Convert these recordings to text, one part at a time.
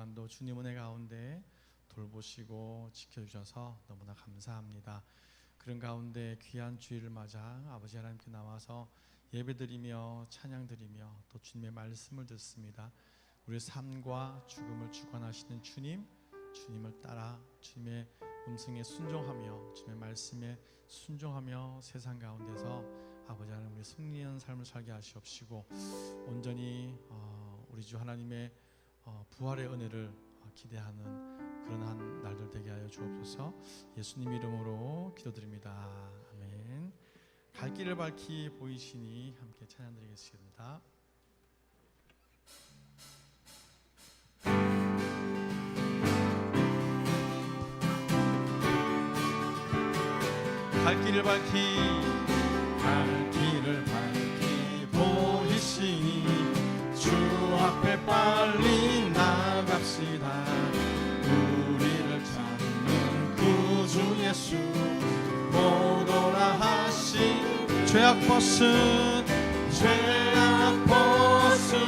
주간도 주님 은혜 가운데 돌보시고 지켜주셔서 너무나 감사합니다. 그런 가운데 귀한 주일을 맞아 아버지 하나님께 나와서 예배드리며 찬양드리며 또 주님의 말씀을 듣습니다. 우리의 삶과 죽음을 주관하시는 주님을 따라 주님의 음성에 순종하며 주님의 말씀에 순종하며 세상 가운데서 아버지 하나님 우리 승리하는 삶을 살게 하시옵시고 온전히 우리 주 하나님의 부활의 은혜를 기대하는 그런 한 날들 되게 하여 주옵소서. 예수님 이름으로 기도드립니다. 아멘. 갈 길을 밝히 보이시니 함께 찬양드리겠습니다. 갈 길을 밝히 보이시니 주 앞에 빨리 나갑시다. 우리를 찾는 구주 예수 못 오라 하신 죄악 벗은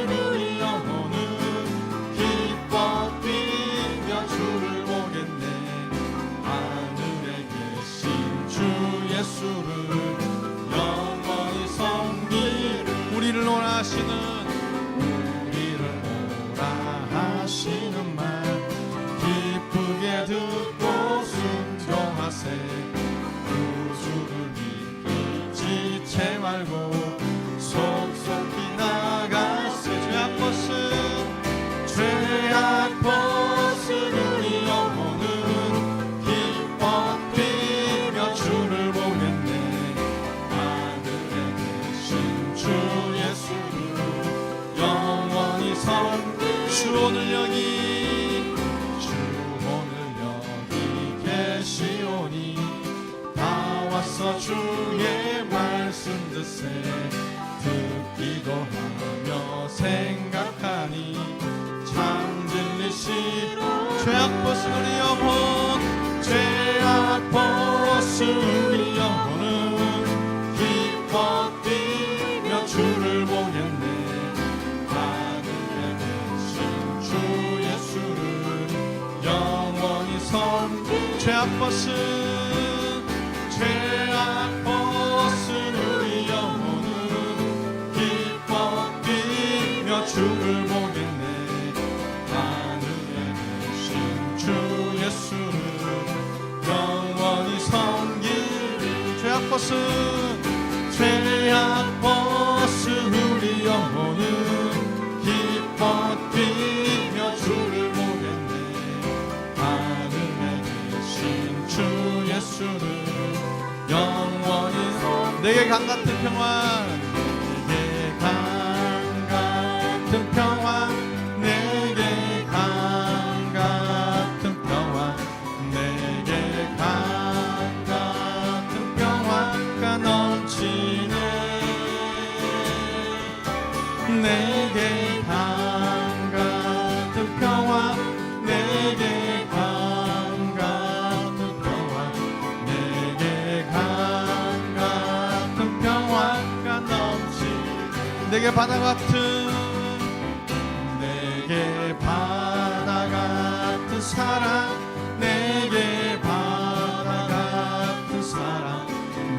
우리 영혼은 기뻐 뛰며 주를 보겠네. 하늘에 계신 주 예수를 영원히 섬기를 우리를 원하시는 말 기쁘게 듣고 순종하세. 구주를 믿기 지체 말고 속속히 나가세. 죄악 벗은 우리 영혼은 기뻐 뛰며 주를 보겠네. 하늘에 계신 주 예수를 영원히 주 오늘 여기 계시오니 다 와서 주의 말씀 듣세. 듣기도 하며 생각하니 참 진리시로 죄악 벗은 우리 영혼 죄악 벗은 우리 영혼은 기뻐 뛰며 주를 보겠네. 죄악 벗은 우리 영혼은 기뻐 뛰며 주를 보겠네. 하늘에 계신 주 예수를 영원히 섬기리. 죄악 벗은 우리 영혼은 기뻐 뛰며 주를 보겠네. 예수를 영원히 내게 강 같은 평화 내게 강 같은 평화 내게 강 같은 평화 내게 강 같은 평화가 넘치네. 내게 강 같은 평화 내게 내게 바다 같은 사랑 내게 바다 같은 사랑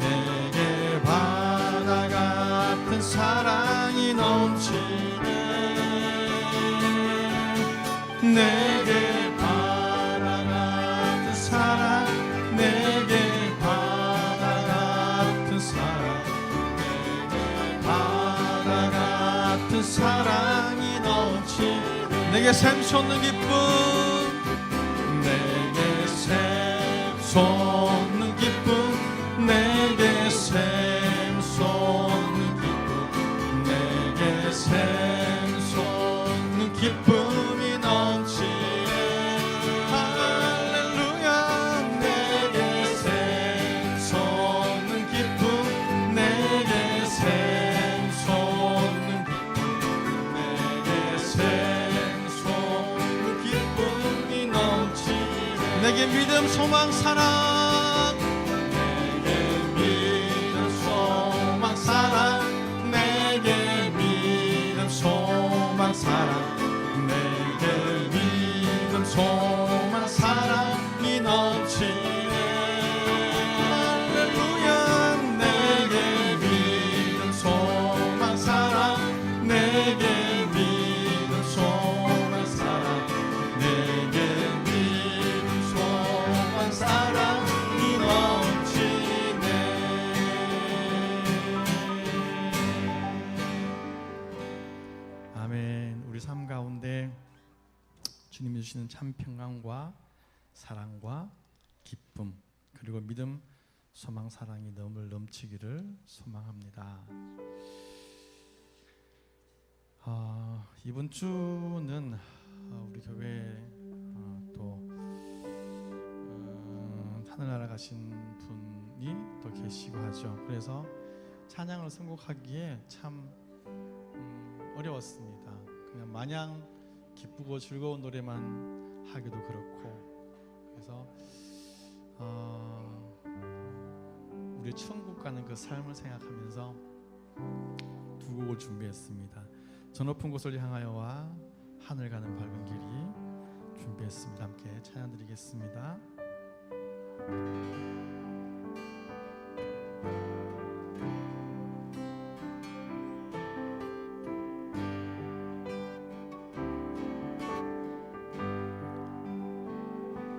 내게 바다 같은 사랑이 넘치네. 내게 바다 같은 사랑 내게 바다 같은 사랑 같은 사랑이 넘치네. 내게 샘솟는 기쁨 내게 샘솟는 기쁨 내게 샘솟는 기쁨 내게 샘솟는 기쁨이 넘치네. 할렐루야. 내게 샘솟는 기쁨 내게 샘솟는 내게 믿음 소망 사랑 내게 믿음 소망 사랑 내게 믿음 소망 사랑 내게 믿음 소망 사랑이 넘치네. 할렐루야. 내게 믿음 소망 사랑, 내게 믿음 소망 사랑, 내게 믿음 소망 사랑이 넘치네. 아멘. 우리 삶 가운데 주님이 주시는 참 평강과 사랑과 기쁨, 그리고 믿음, 소망, 사랑이 넘치기를 소망합니다. 이번 주는 우리 교회에 또 하늘나라 가신 분이 또 계시고 하죠. 그래서 찬양을 선곡하기에 참 어려웠습니다. 그냥 마냥 기쁘고 즐거운 노래만 하기도 그렇고, 그래서 우리 천국 가는 그 삶을 생각하면서 두 곡을 준비했습니다. 저 높은 곳을 향하여와 하늘 가는 밝은 길이 준비했습니다. 함께 찬양 드리겠습니다.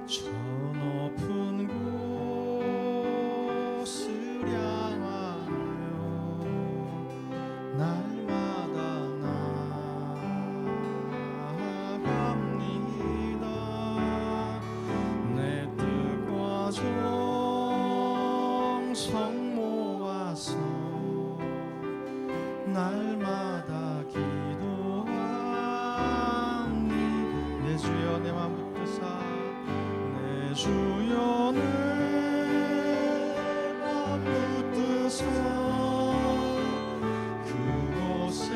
저 높은 곳을 향하여 날마다 나아갑니다. 내 뜻과 정성 모아서 날마다 기도하니 내 주여 내 맘 붙드사 주여 내 맘 붙드사 그곳에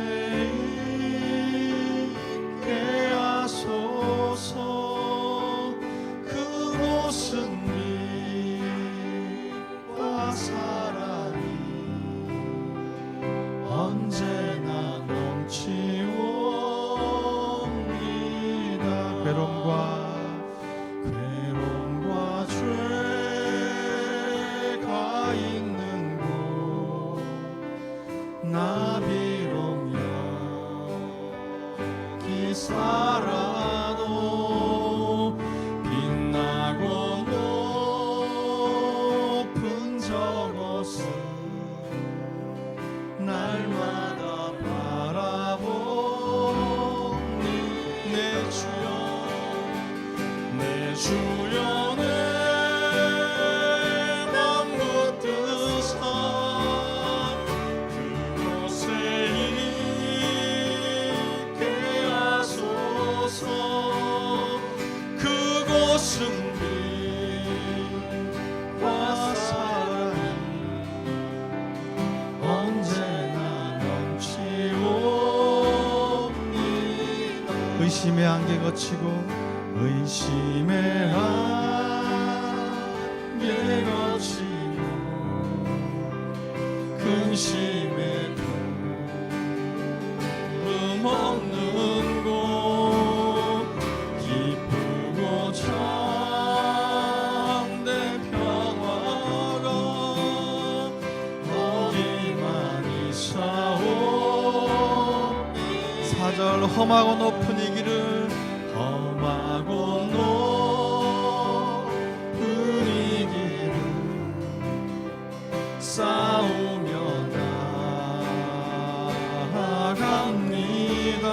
있게 하소서. 그곳은 빛과 사랑이 언제나 넘치옵니다. 괴로움과 죄가 있는 곳 나비로며 기 살아도 빛나고 높은 저곳을 날마다 바라보니 내 주여 내 주여 의심의 안개 거치고 의심의 안개 거치고 근심의 구름 없는 곳 기쁘고 참된 평화가 거기만 있사오. 4절 험하고 높은 이 길을 험하고 높은 이 길을 싸우며 나아갑니다.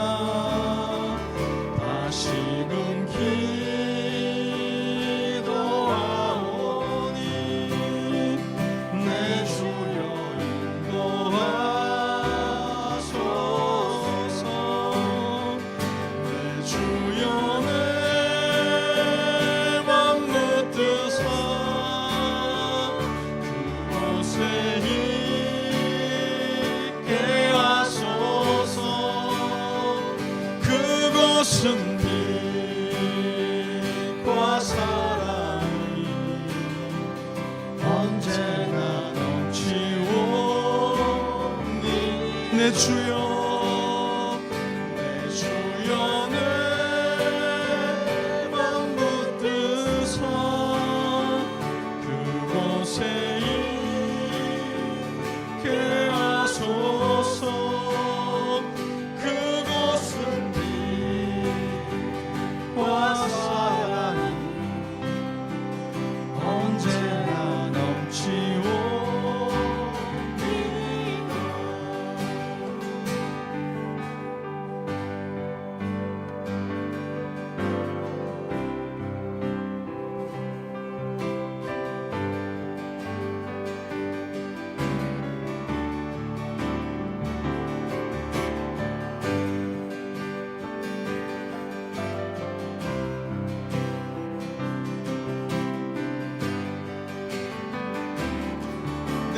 다시금 기도하오니 내 주여 인도하소서. 내 주여 내 맘 붙드사 그곳에 있게 하소서. 그곳은 빛과 사랑이 언제나 넘치오니 내 주여 내 맘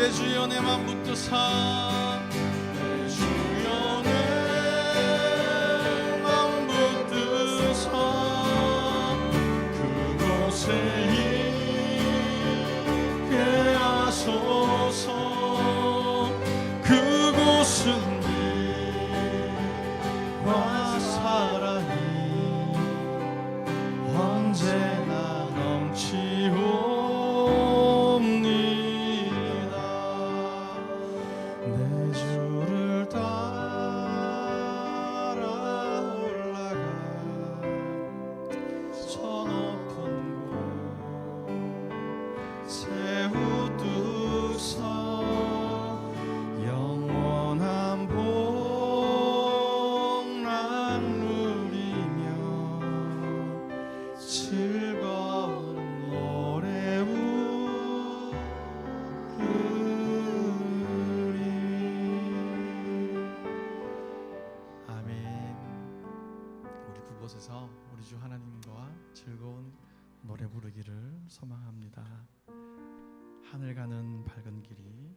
내 주여 내 맘 붙드사 내 주여 내 맘 붙드사 그곳에 있게 하소서 그곳은 와 사랑이 언제나 넘치옵니다. 내 주를 따라 올라가 저 높은 곳 세우두서 영원한 복락 누리며 즐거운 노래 부르리. 아멘. 우리 그곳에서 우리 주 하나님과 즐거운 노래 부르기를 소망합니다. 하늘 가는 밝은 길이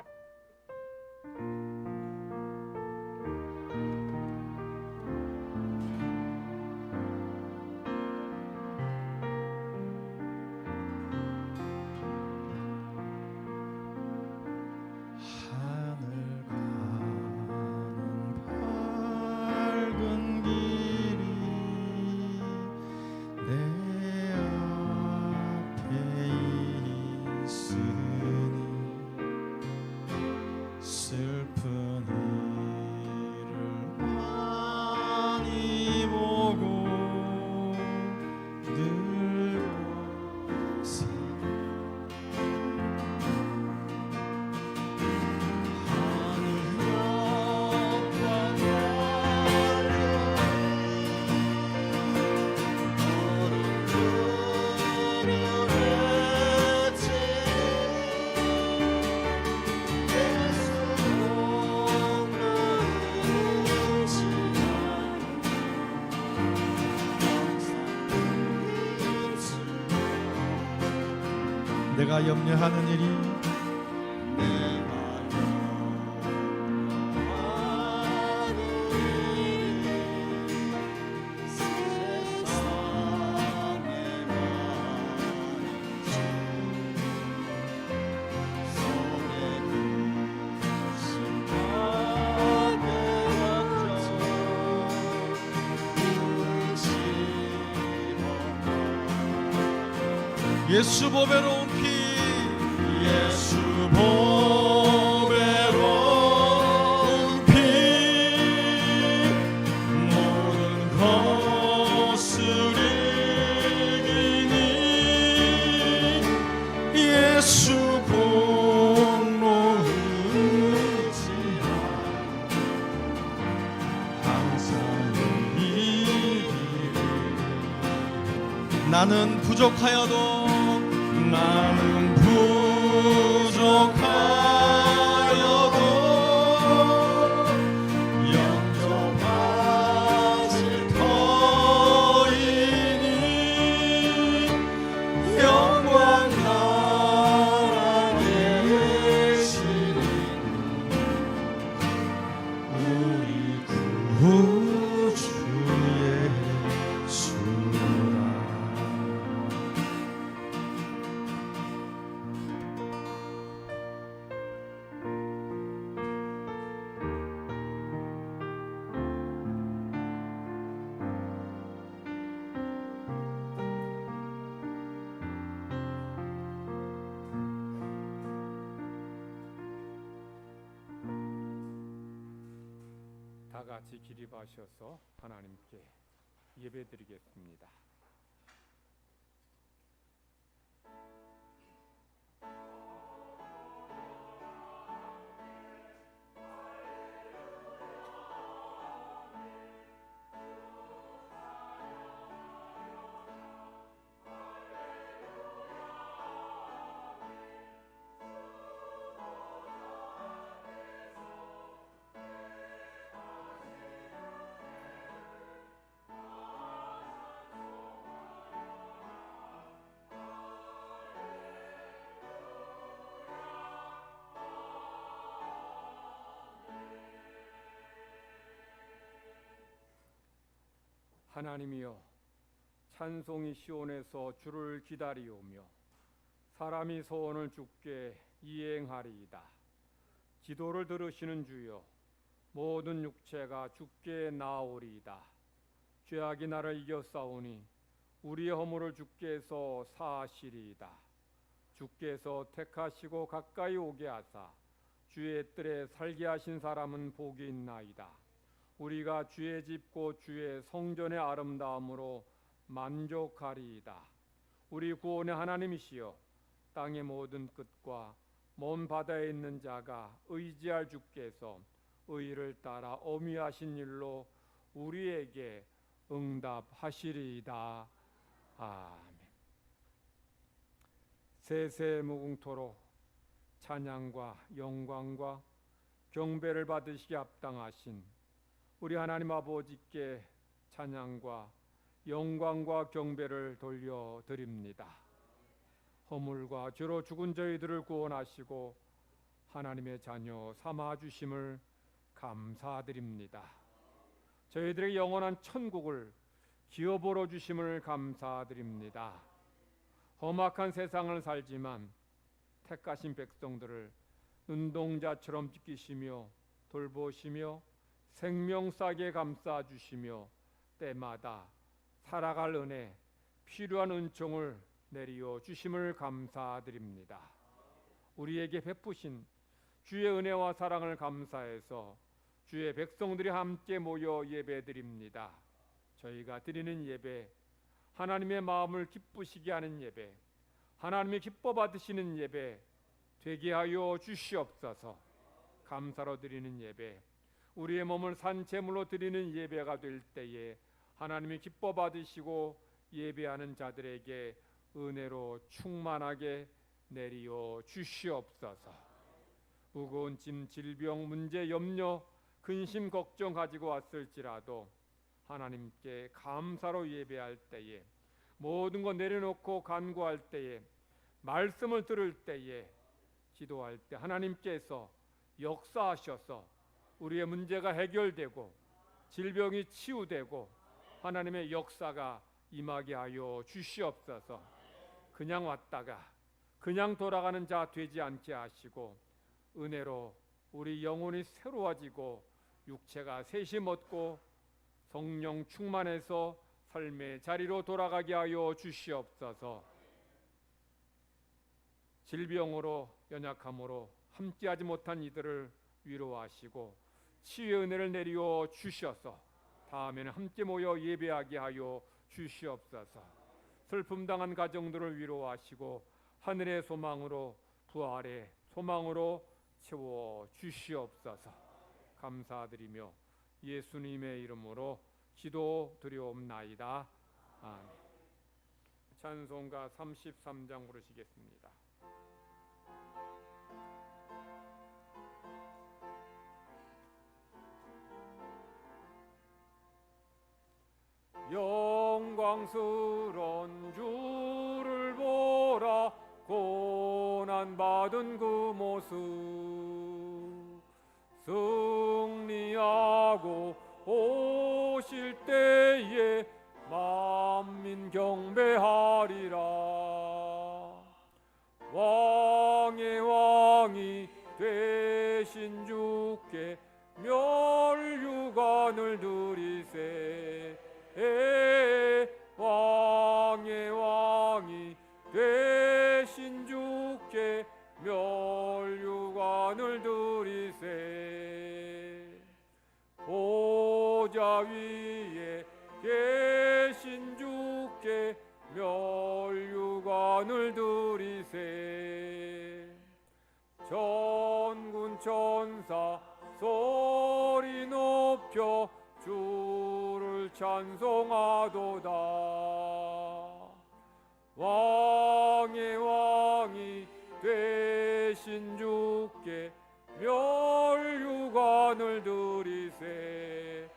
하늘 가는 밝은 길이 내 앞에 있으니 슬픈 일을 많이 보고 늙어서 하늘 옆과 너를 그려했지 내가 염려하는 일이 예수 보배로운 피 예수 보배로운 피 모든 것을 이기니 예수 공로 의지하 항상 이기리 나는 부족하여도 나는 부족하여도 영접하실 터이니 영광 나라 계시니 우리 구주 예수라. 다 같이 기립하셔서 하나님께 예배드리겠습니다. 하나님이여, 찬송이 시온에서 주를 기다리오며 사람이 소원을 주께 이행하리이다. 기도를 들으시는 주여, 모든 육체가 주께 나아오리이다. 죄악이 나를 이겨싸우니 우리의 허물을 주께서 사하시리이다. 주께서 택하시고 가까이 오게 하사 주의 뜰에 살게 하신 사람은 복이 있나이다. 우리가 주의 집 곧 주의 성전의 아름다움으로 만족하리이다. 우리 구원의 하나님이시여, 땅의 모든 끝과 먼 바다에 있는 자가 의지할 주께서 의를 따라 어미하신 일로 우리에게 응답하시리이다. 아멘. 세세무궁토록 찬양과 영광과 경배를 받으시기 합당하신 우리 하나님 아버지께 찬양과 영광과 경배를 돌려드립니다. 허물과 죄로 죽은 저희들을 구원하시고 하나님의 자녀 삼아주심을 감사드립니다. 저희들에게 영원한 천국을 기업으로 주심을 감사드립니다. 험악한 세상을 살지만 택하신 백성들을 눈동자처럼 지키시며 돌보시며 생명싸게 감싸주시며 때마다 살아갈 은혜, 필요한 은총을 내리어 주심을 감사드립니다. 우리에게 베푸신 주의 은혜와 사랑을 감사해서 주의 백성들이 함께 모여 예배드립니다. 저희가 드리는 예배, 하나님의 마음을 기쁘시게 하는 예배, 하나님이 기뻐 받으시는 예배 되게 하여 주시옵소서. 감사로 드리는 예배, 우리의 몸을 산 제물로 드리는 예배가 될 때에 하나님이 기뻐 받으시고 예배하는 자들에게 은혜로 충만하게 내리어 주시옵소서. 무거운 짐, 질병, 문제, 염려, 근심, 걱정 가지고 왔을지라도 하나님께 감사로 예배할 때에, 모든 것 내려놓고 간구할 때에, 말씀을 들을 때에, 기도할 때 하나님께서 역사하셔서 우리의 문제가 해결되고 질병이 치유되고 하나님의 역사가 임하게 하여 주시옵소서. 그냥 왔다가 그냥 돌아가는 자 되지 않게 하시고 은혜로 우리 영혼이 새로워지고 육체가 셋이 먹고 성령 충만해서 삶의 자리로 돌아가게 하여 주시옵소서. 질병으로 연약함으로 함께하지 못한 이들을 위로하시고 치유의 은혜를 내리어 주셔서 다음에는 함께 모여 예배하게 하여 주시옵소서. 슬픔 당한 가정들을 위로하시고 하늘의 소망으로, 부활의 소망으로 채워 주시옵소서. 감사드리며 예수님의 이름으로 기도드리옵나이다. 아멘. 찬송가 33장 부르시겠습니다. 영광스런 주를 보라, 고난받은 그 모습 승리하고 오실 때에 만민 경배하리라. 왕의 왕이 되신 주께 멸류관을 드리세. 왕의 왕이 되신 주께 멸류관을 드리세. 보좌 위에 계신 주께 멸류관을 드리세. 전군 천사 소리 높여 주를 찬송하도다. 왕의 왕이 되신 주께 멸류관을 드리세.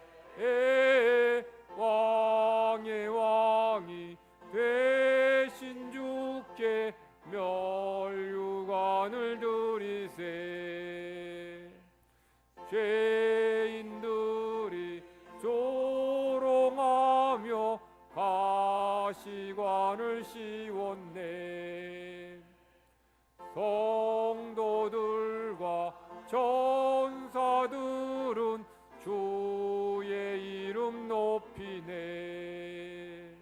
왕의 왕이 되신 주께 멸류관을 드리세. 죄인들이 조롱하며 유관을 씌웠네. 성도들과 전사들은 주의 이름 높이네.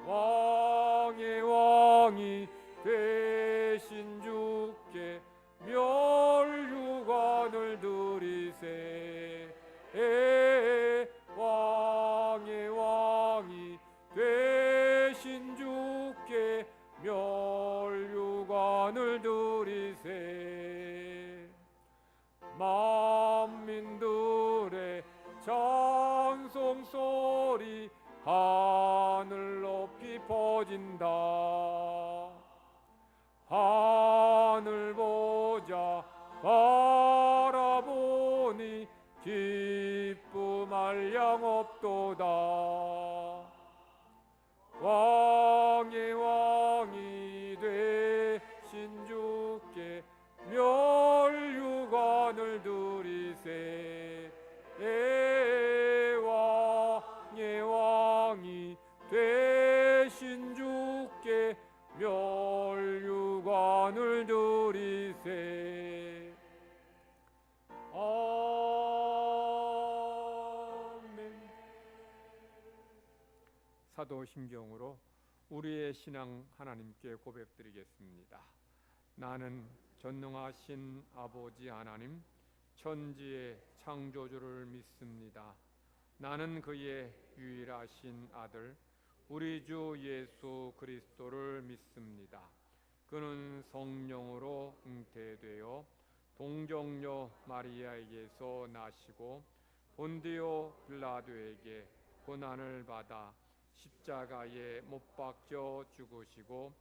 왕의 왕이 되신 주께 멸류관을 드리세. 왕의 왕이 되신 주께 멸류관을 드리세. 만민들의 찬송 소리 하늘 높이 퍼진다. 하늘 보자 바라보니 기쁨할 양 없도다. 왕의 왕이 되신 주께 멸류관을 드리세. 왕의 왕이 되신 주께 멸류관을 드리세. 아멘. 사도심경으로 우리의 신앙 하나님께 고백드리겠습니다. 나는 전능하신 아버지 하나님, 천지의 창조주를 믿습니다. 나는 그의 유일하신 아들 우리 주 예수 그리스도를 믿습니다. 그는 성령으로 잉태되어 동정녀 마리아에게서 나시고 본디오 빌라도에게 고난을 받아 십자가에 못 박혀 죽으시고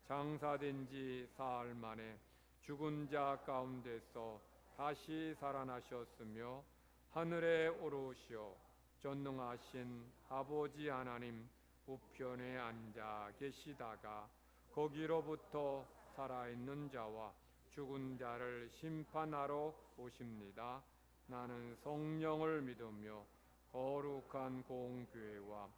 장사된 지 사흘 만에 죽은 자 가운데서 다시 살아나셨으며 하늘에 오르시어 전능하신 아버지 하나님 우편에 앉아 계시다가 거기로부터 살아있는 자와 죽은 자를 심판하러 오십니다. 나는 성령을 믿으며 거룩한 공교회와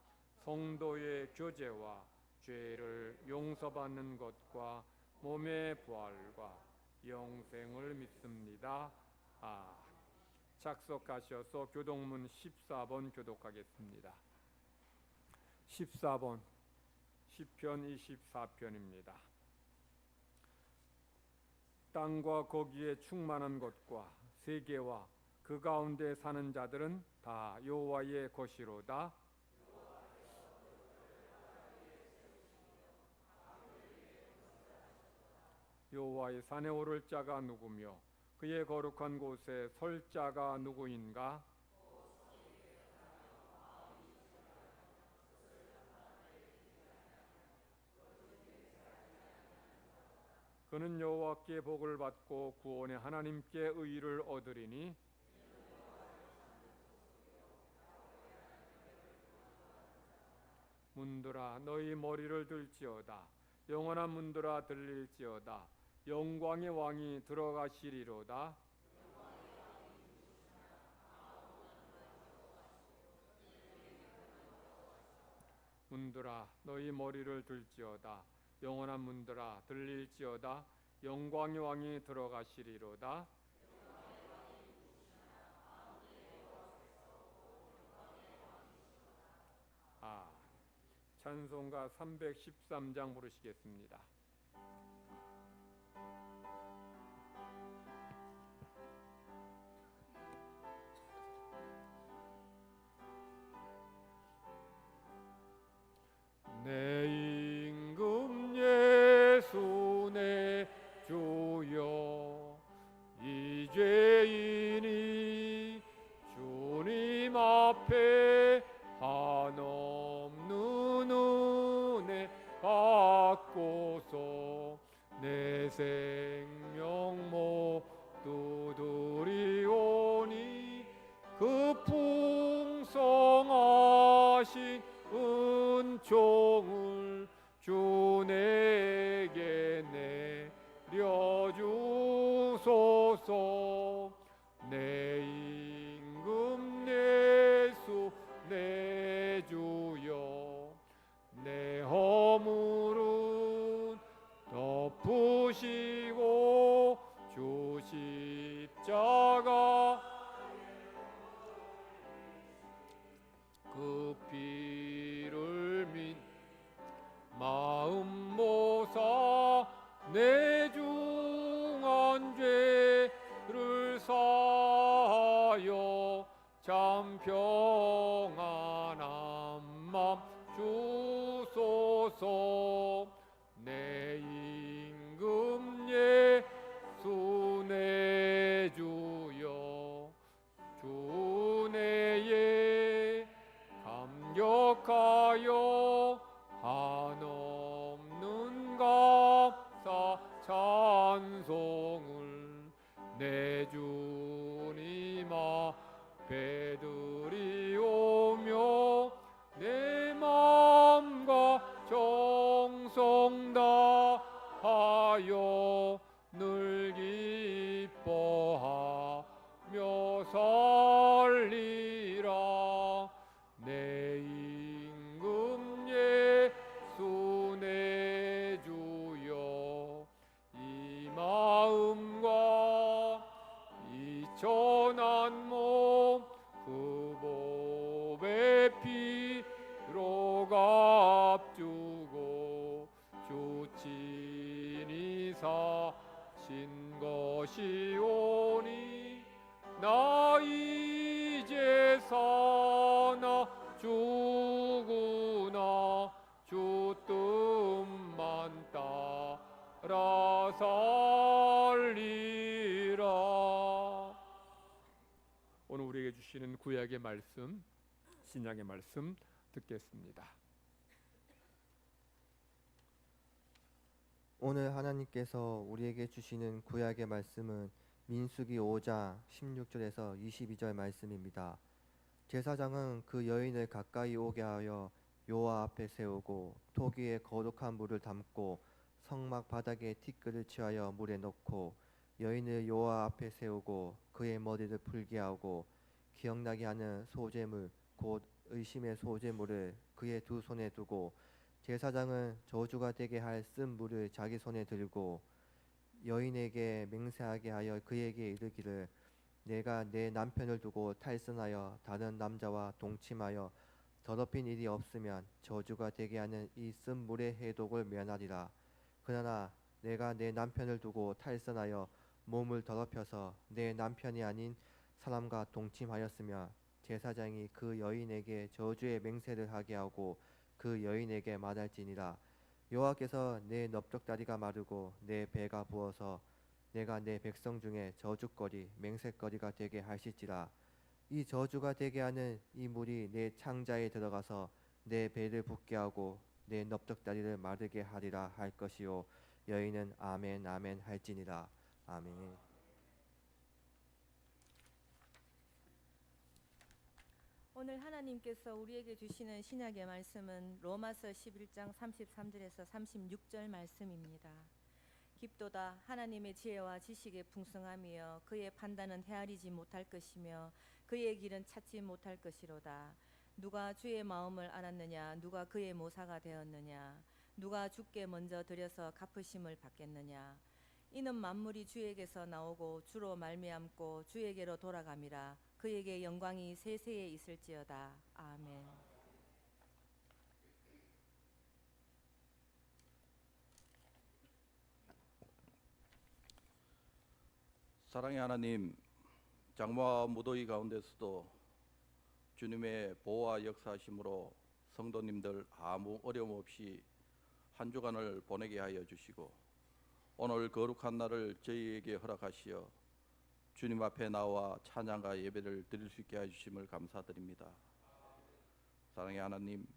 성도의 교제와 죄를 용서받는 것과 몸의 부활과 영생을 믿습니다. 작석하셔서 교독문 14번 교독하겠습니다. 14번 시편 24편입니다. 땅과 거기에 충만한 것과 세계와 그 가운데 사는 자들은 다 여호와의 것이로다. 여호와의 산에 오를 자가 누구며 그의 거룩한 곳에 설 자가 누구인가? 그는 여호와께 복을 받고 구원의 하나님께 의를 얻으리니 문들아 너희 머리를 들지어다. 영원한 문들아 들릴지어다. 영광의 왕이 들어가시리로다. 문들아 너희 머리를 들지어다. 영원한 문들아 들릴지어다. 영광의 왕이 들어가시리로다. 찬송가 313장 부르시겠습니다. 내 임금 예수 내 주여 이 죄인이 주님 앞에 한없는 은혜 받고서 내 생명 모두 드리오니 그 풍성하신 은총을 주 내게 내려주소서. 내 임금 예수 내 주여 내 주신 것이오니 나 이제 사나 죽으나 주 뜻만 따라 살리라. 오늘 우리에게 주시는 구약의 말씀, 신약의 말씀 듣겠습니다. 오늘 하나님께서 우리에게 주시는 구약의 말씀은 민수기 5장 16절에서 22절 말씀입니다. 제사장은 그 여인을 가까이 오게 하여 여호와 앞에 세우고 토기에 거룩한 물을 담고 성막 바닥에 티끌을 취하여 물에 넣고 여인을 여호와 앞에 세우고 그의 머리를 풀게 하고 기억나게 하는 소제물 곧 의심의 소제물을 그의 두 손에 두고 제사장은 저주가 되게 할 쓴 물을 자기 손에 들고 여인에게 맹세하게 하여 그에게 이르기를 내가 내 남편을 두고 탈선하여 다른 남자와 동침하여 더럽힌 일이 없으면 저주가 되게 하는 이 쓴 물의 해독을 면하리라. 그러나 내가 내 남편을 두고 탈선하여 몸을 더럽혀서 내 남편이 아닌 사람과 동침하였으면 제사장이 그 여인에게 저주의 맹세를 하게 하고 그 여인에게 말할지니라. 여호와께서 내 넓적다리가 마르고 내 배가 부어서 내가 내 백성 중에 저주거리 맹세거리가 되게 하실지라. 이 저주가 되게 하는 이 물이 내 창자에 들어가서 내 배를 붓게 하고 내 넓적다리를 마르게 하리라 할 것이요. 여인은 아멘 아멘 할지니라. 아멘. 오늘 하나님께서 우리에게 주시는 신약의 말씀은 로마서 11장 33절에서 36절 말씀입니다. 깊도다 하나님의 지혜와 지식의 풍성함이여 그의 판단은 헤아리지 못할 것이며 그의 길은 찾지 못할 것이로다. 누가 주의 마음을 알았느냐? 누가 그의 모사가 되었느냐? 누가 주께 먼저 드려서 갚으심을 받겠느냐? 이는 만물이 주에게서 나오고 주로 말미암고 주에게로 돌아감이라. 그에게 영광이 세세에 있을지어다. 아멘. 사랑의 하나님, 장마와 무더위 가운데서도 주님의 보호와 역사하심으로 성도님들 아무 어려움 없이 한 주간을 보내게 하여 주시고 오늘 거룩한 날을 저희에게 허락하시어 주님 앞에 나와 찬양과 예배를 드릴 수 있게 해주심을 감사드립니다. 사랑의 하나님,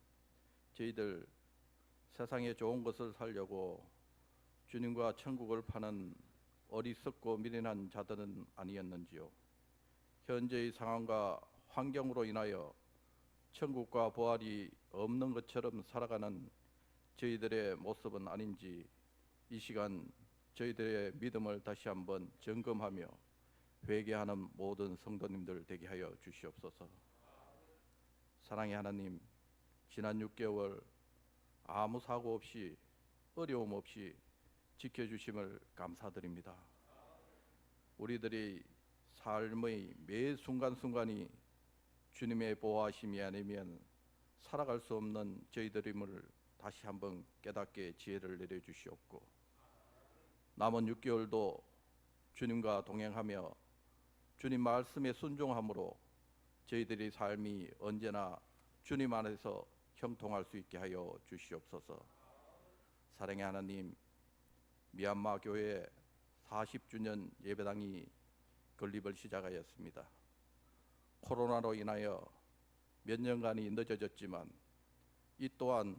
저희들 세상에 좋은 것을 살려고 주님과 천국을 파는 어리석고 미련한 자들은 아니었는지요. 현재의 상황과 환경으로 인하여 천국과 부활이 없는 것처럼 살아가는 저희들의 모습은 아닌지 이 시간 저희들의 믿음을 다시 한번 점검하며 회개하는 모든 성도님들 되게 하여 주시옵소서. 사랑의 하나님, 지난 6개월 아무 사고 없이 어려움 없이 지켜주심을 감사드립니다. 우리들이 삶의 매 순간순간이 주님의 보호하심이 아니면 살아갈 수 없는 저희들임을 다시 한번 깨닫게 지혜를 내려주시옵고 남은 6개월도 주님과 동행하며 주님 말씀에 순종함으로 저희들의 삶이 언제나 주님 안에서 형통할 수 있게 하여 주시옵소서. 사랑의 하나님, 미얀마 교회 40주년 예배당이 건립을 시작하였습니다. 코로나로 인하여 몇 년간이 늦어졌지만 이 또한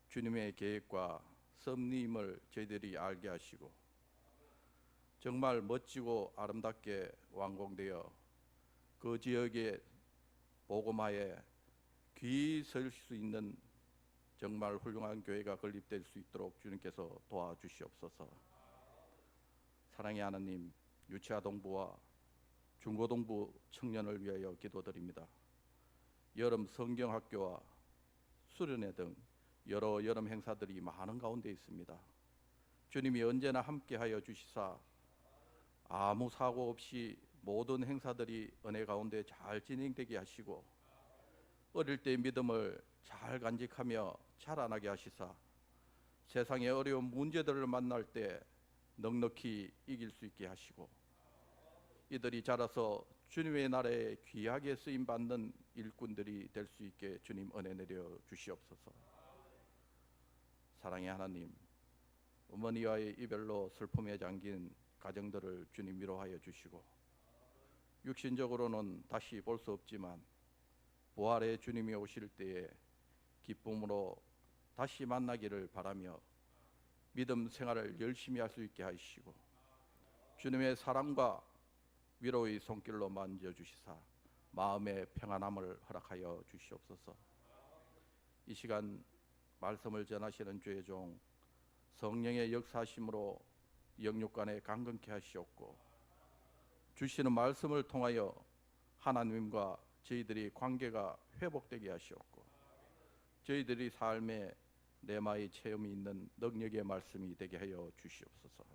주님의 계획과 섭리임을 저희들이 알게 하시고 정말 멋지고 아름답게 완공되어 그 지역의 복음화에 귀히 설 수 있는 정말 훌륭한 교회가 건립될 수 있도록 주님께서 도와주시옵소서. 사랑의 하나님, 유치아동부와 중고등부 청년을 위하여 기도드립니다. 여름 성경학교와 수련회 등 여러 여름 행사들이 많은 가운데 있습니다. 주님이 언제나 함께하여 주시사 아무 사고 없이 모든 행사들이 은혜 가운데 잘 진행되게 하시고 어릴 때 믿음을 잘 간직하며 자라나게 하시사 세상의 어려운 문제들을 만날 때 넉넉히 이길 수 있게 하시고 이들이 자라서 주님의 나라에 귀하게 쓰임 받는 일꾼들이 될 수 있게 주님 은혜 내려 주시옵소서. 사랑의 하나님, 어머니와의 이별로 슬픔에 잠긴 가정들을 주님 위로하여 주시고 육신적으로는 다시 볼 수 없지만 부활의 주님이 오실 때에 기쁨으로 다시 만나기를 바라며 믿음 생활을 열심히 할 수 있게 하시고 주님의 사랑과 위로의 손길로 만져주시사 마음의 평안함을 허락하여 주시옵소서. 이 시간 말씀을 전하시는 주의 종 성령의 역사하심으로 영육간에 강건케 하시옵고 주시는 말씀을 통하여 하나님과 저희들이 관계가 회복되게 하시옵고 저희들이 삶에 내마의 체험이 있는 능력의 말씀이 되게 하여 주시옵소서.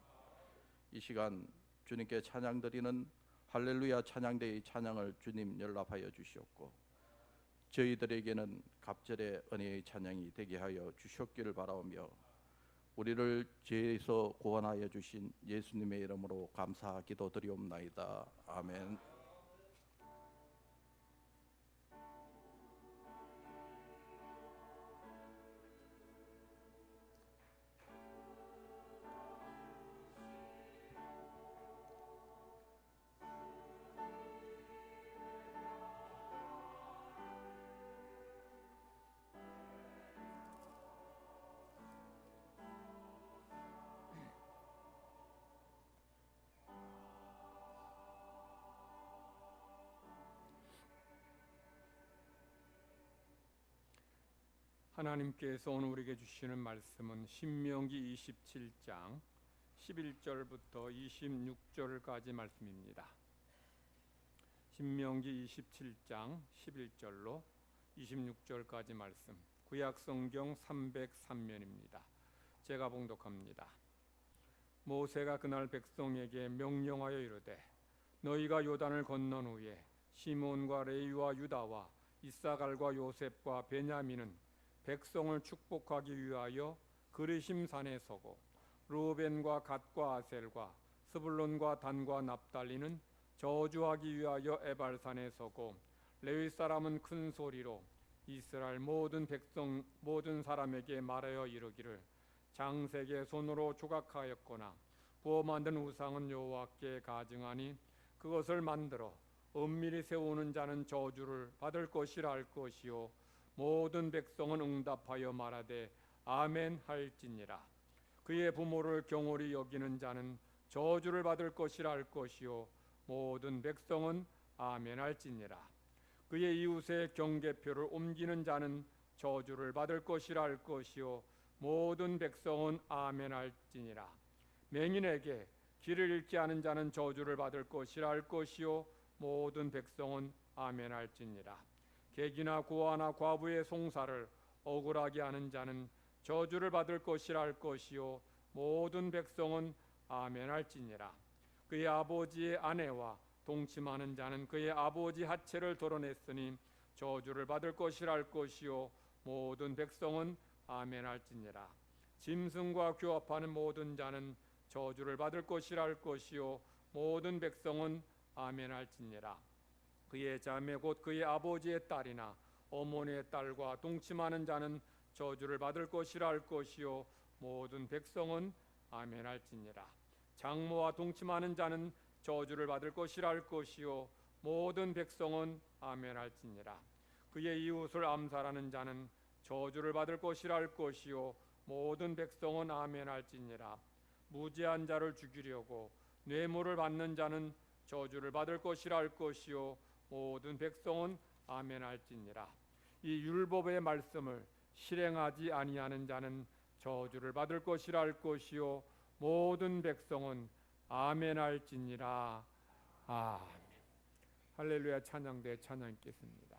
이 시간 주님께 찬양드리는 할렐루야 찬양대의 찬양을 주님 연락하여 주시옵고 저희들에게는 갑절의 은혜의 찬양이 되게 하여 주시옵기를 바라오며 우리를 죄에서 구원하여 주신 예수님의 이름으로 감사 기도드리옵나이다. 아멘. 하나님께서 오늘 우리에게 주시는 말씀은 신명기 27장 11절부터 26절까지 말씀입니다. 신명기 27장 11절로 26절까지 말씀, 구약성경 303면입니다. 제가 봉독합니다. 모세가 그날 백성에게 명령하여 이르되 너희가 요단을 건넌 후에 시몬과 레위와 유다와 이사갈과 요셉과 베냐민은 백성을 축복하기 위하여 그르심 산에 서고 루벤과 갓과 아셀과 스불론과 단과 납달리는 저주하기 위하여 에발산에 서고 레위 사람은 큰 소리로 이스라엘 모든 백성 모든 사람에게 말하여 이르기를 장색의 손으로 조각하였거나 부어 만든 우상은 여호와께 가증하니 그것을 만들어 은밀히 세우는 자는 저주를 받을 것이라 할 것이요 모든 백성은 응답하여 말하되 아멘 할지니라. 그의 부모를 경홀히 여기는 자는 저주를 받을 것이라 할 것이요 모든 백성은 아멘 할지니라. 그의 이웃의 경계표를 옮기는 자는 저주를 받을 것이라 할 것이요 모든 백성은 아멘 할지니라. 맹인에게 길을 잃지 않은 자는 저주를 받을 것이라 할 것이요 모든 백성은 아멘 할지니라. 객이나 고아나 과부의 송사를 억울하게 하는 자는 저주를 받을 것이라 할 것이요 모든 백성은 아멘 할지니라. 그의 아버지의 아내와 동침하는 자는 그의 아버지 하체를 드러냈으니 저주를 받을 것이라 할 것이요 모든 백성은 아멘 할지니라. 짐승과 교합하는 모든 자는 저주를 받을 것이라 할 것이요 모든 백성은 아멘 할지니라. 그의 자매 곧 그의 아버지의 딸이나 어머니의 딸과 동침하는 자는 저주를 받을 것이라 할 것이요 모든 백성은 아멘 할지니라. 장모와 동침하는 자는 저주를 받을 것이라 할 것이요 모든 백성은 아멘 할지니라. 그의 이웃을 암살하는 자는 저주를 받을 것이라 할 것이요 모든 백성은 아멘 할지니라. 무죄한 자를 죽이려고 뇌물을 받는 자는 저주를 받을 것이라 할 것이요 모든 백성은 아멘 할지니라. 이 율법의 말씀을 실행하지 아니하는 자는 저주를 받을 것이라 할 것이요 모든 백성은 아멘 할지니라. 아멘. 할렐루야 찬양대 찬양 있겠습니다.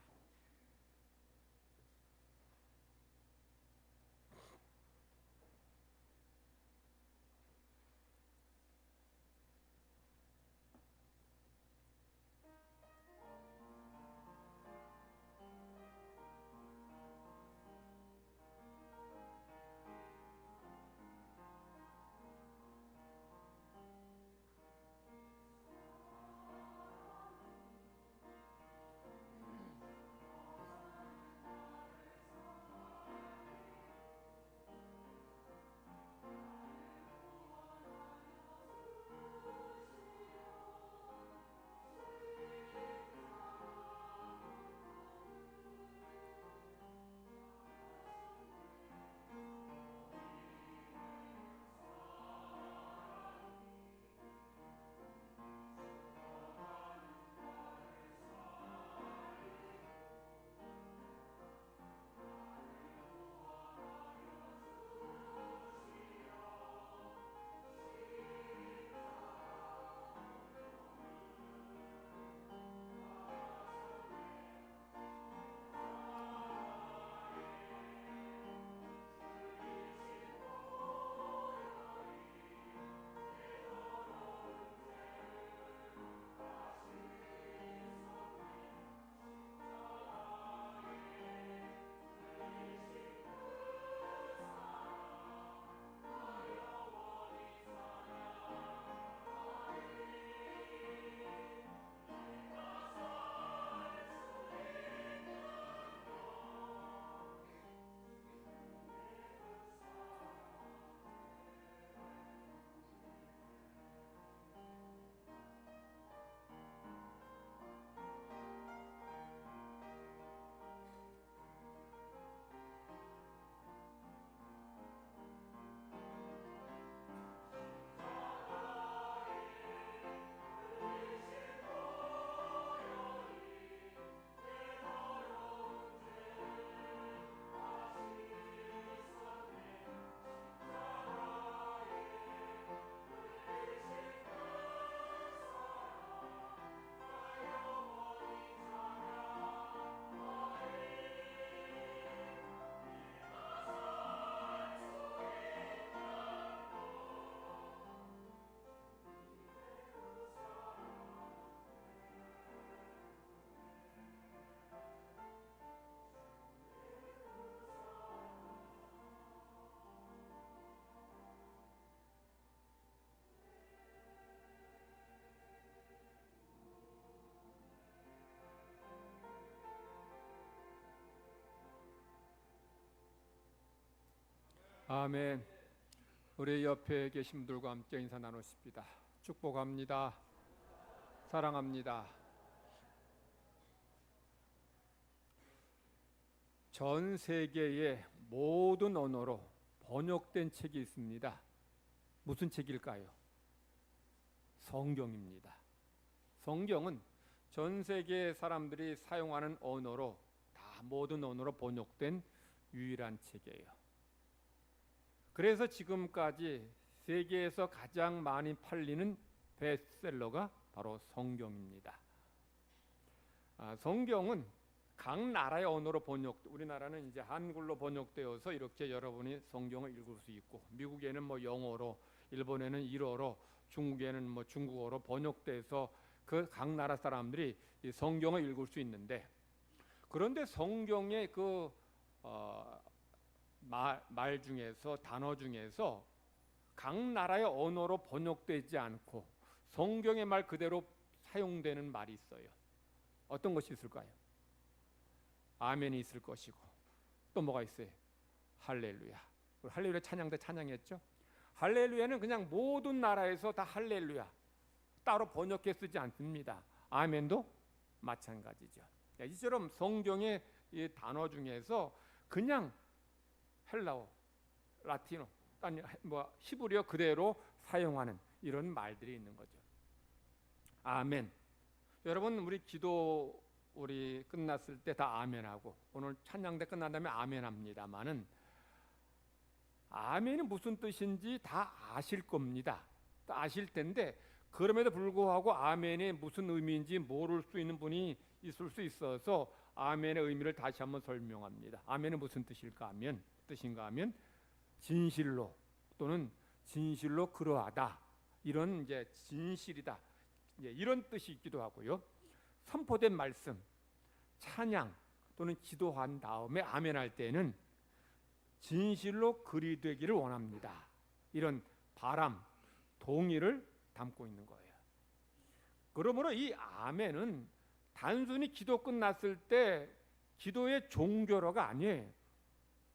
아멘. 우리 옆에 계신 분들과 함께 인사 나누십니다. 축복합니다. 사랑합니다. 전 세계의 모든 언어로 번역된 책이 있습니다. 무슨 책일까요? 성경입니다. 성경은 전 세계 사람들이 사용하는 언어로 다 모든 언어로 번역된 유일한 책이에요. 그래서 지금까지 세계에서 가장 많이 팔리는 베스트셀러가 바로 성경입니다. 성경은 각 나라의 언어로 우리나라는 이제 한글로 번역되어서 이렇게 여러분이 성경을 읽을 수 있고, 미국에는 영어로, 일본에는 일어로, 중국에는 중국어로 번역돼서 그 각 나라 사람들이 이 성경을 읽을 수 있는데, 그런데 성경의 말 중에서, 단어 중에서 각 나라의 언어로 번역되지 않고 성경의 말 그대로 사용되는 말이 있어요. 어떤 것이 있을까요? 아멘이 있을 것이고, 또 뭐가 있어요? 할렐루야. 할렐루야 찬양 때 찬양했죠? 할렐루야는 그냥 모든 나라에서 다 할렐루야, 따로 번역해 쓰지 않습니다. 아멘도 마찬가지죠. 이처럼 성경의 이 단어 중에서 그냥 헬라어, 라틴어, 아니 히브리어 그대로 사용하는 이런 말들이 있는 거죠. 아멘. 여러분, 우리 기도 끝났을 때 다 아멘하고, 오늘 찬양대 끝난 다음에 아멘합니다만은, 아멘이 무슨 뜻인지 다 아실 겁니다. 다 아실 텐데, 그럼에도 불구하고 아멘이 무슨 의미인지 모를 수 있는 분이 있을 수 있어서 아멘의 의미를 다시 한번 설명합니다. 아멘은 무슨 뜻인가 하면 진실로, 또는 진실로 그러하다, 이런 이제 진실이다, 이런 뜻이 있기도 하고요. 선포된 말씀, 찬양 또는 기도한 다음에 아멘할 때는 진실로 그리 되기를 원합니다, 이런 바람, 동의를 담고 있는 거예요. 그러므로 이 아멘은 단순히 기도 끝났을 때 기도의 종결어가 아니에요.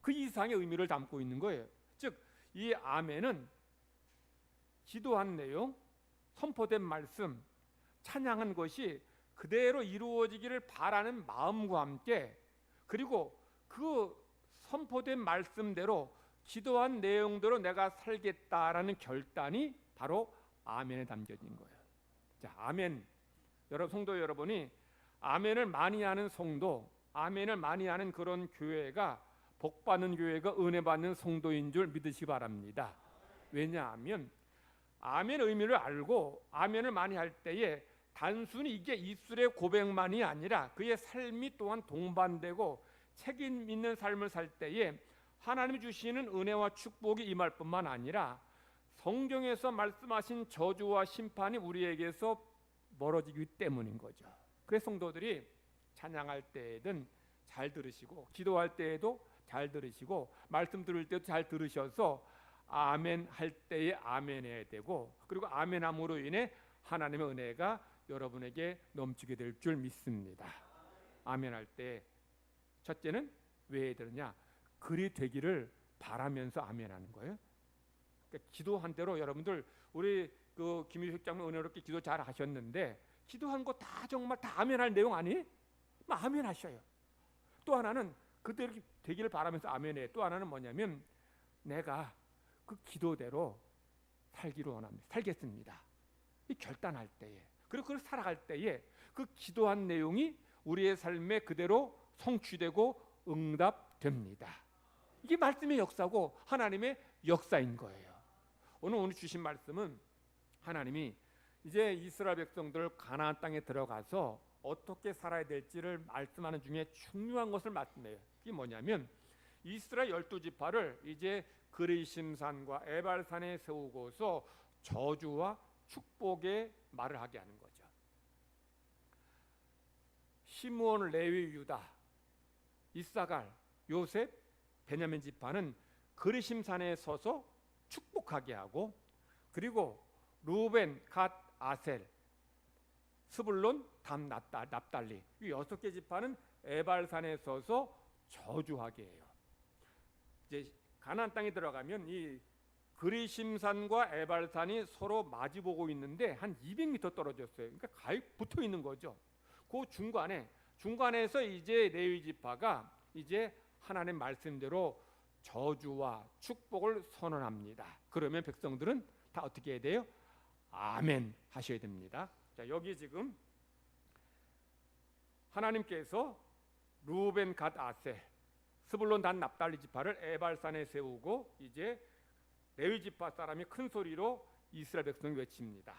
그 이상의 의미를 담고 있는 거예요. 즉, 이 아멘은 기도한 내용, 선포된 말씀, 찬양한 것이 그대로 이루어지기를 바라는 마음과 함께, 그리고 그 선포된 말씀대로 기도한 내용대로 내가 살겠다라는 결단이 바로 아멘에 담겨진 거예요. 자, 아멘. 성도 여러분이 아멘을 많이 하는 성도, 아멘을 많이 하는 그런 교회가 복받는 교회가 은혜받는 성도인 줄 믿으시기 바랍니다. 왜냐하면 아멘 의미를 알고 아멘을 많이 할 때에 단순히 이게 입술의 고백만이 아니라 그의 삶이 또한 동반되고 책임 있는 삶을 살 때에 하나님이 주시는 은혜와 축복이 임할 뿐만 아니라 성경에서 말씀하신 저주와 심판이 우리에게서 멀어지기 때문인 거죠. 그래서 성도들이 찬양할 때에든 잘 들으시고, 기도할 때에도 잘 들으시고, 말씀 들을 때도 잘 들으셔서 아멘 할 때에 아멘해야 되고, 그리고 아멘함으로 인해 하나님의 은혜가 여러분에게 넘치게 될 줄 믿습니다. 아멘할 때 첫째는 왜 해야 되느냐? 그리 되기를 바라면서 아멘하는 거예요. 그러니까 기도한 대로 여러분들, 우리 김유식 장로 은혜롭게 기도 잘 하셨는데, 기도한 거 다 정말 다 아멘할 내용 아니? 아멘하셔요. 또 하나는 그대로 되기를 바라면서 아멘해. 또 하나는 뭐냐면, 내가 그 기도대로 살기로 원합니다. 살겠습니다. 이 결단할 때에, 그리고 그걸 살아갈 때에 그 기도한 내용이 우리의 삶에 그대로 성취되고 응답됩니다. 이게 말씀의 역사고 하나님의 역사인 거예요. 오늘 주신 말씀은 하나님이 이제 이스라엘 백성들 가나안 땅에 들어가서 어떻게 살아야 될지를 말씀하는 중에 중요한 것을 말씀해요. 이게 뭐냐면, 이스라엘 12지파를 이제 그리심산과 에발산에 세우고서 저주와 축복의 말을 하게 하는 거죠. 시므온, 레위, 유다, 이사갈, 요셉, 베냐민 지파는 그리심산에 서서 축복하게 하고, 그리고 루벤, 갓, 아셀, 스불론, 단, 납달리, 이 6개 지파는 에발산에 서서 저주하게 해요. 이제 가나안 땅에 들어가면 이 그리심산과 에발산이 서로 마주보고 있는데 한 200m 떨어졌어요. 그러니까 가히 붙어 있는 거죠. 그 중간에서 이제 레위 지파가 이제 하나님 말씀대로 저주와 축복을 선언합니다. 그러면 백성들은 다 어떻게 해야 돼요? 아멘 하셔야 됩니다. 자, 여기 지금 하나님께서 루벤, 갓, 아셀, 스불론, 단, 납달리 지파를 에발산에 세우고 이제 레위 지파 사람이 큰 소리로 이스라엘 백성이 외칩니다.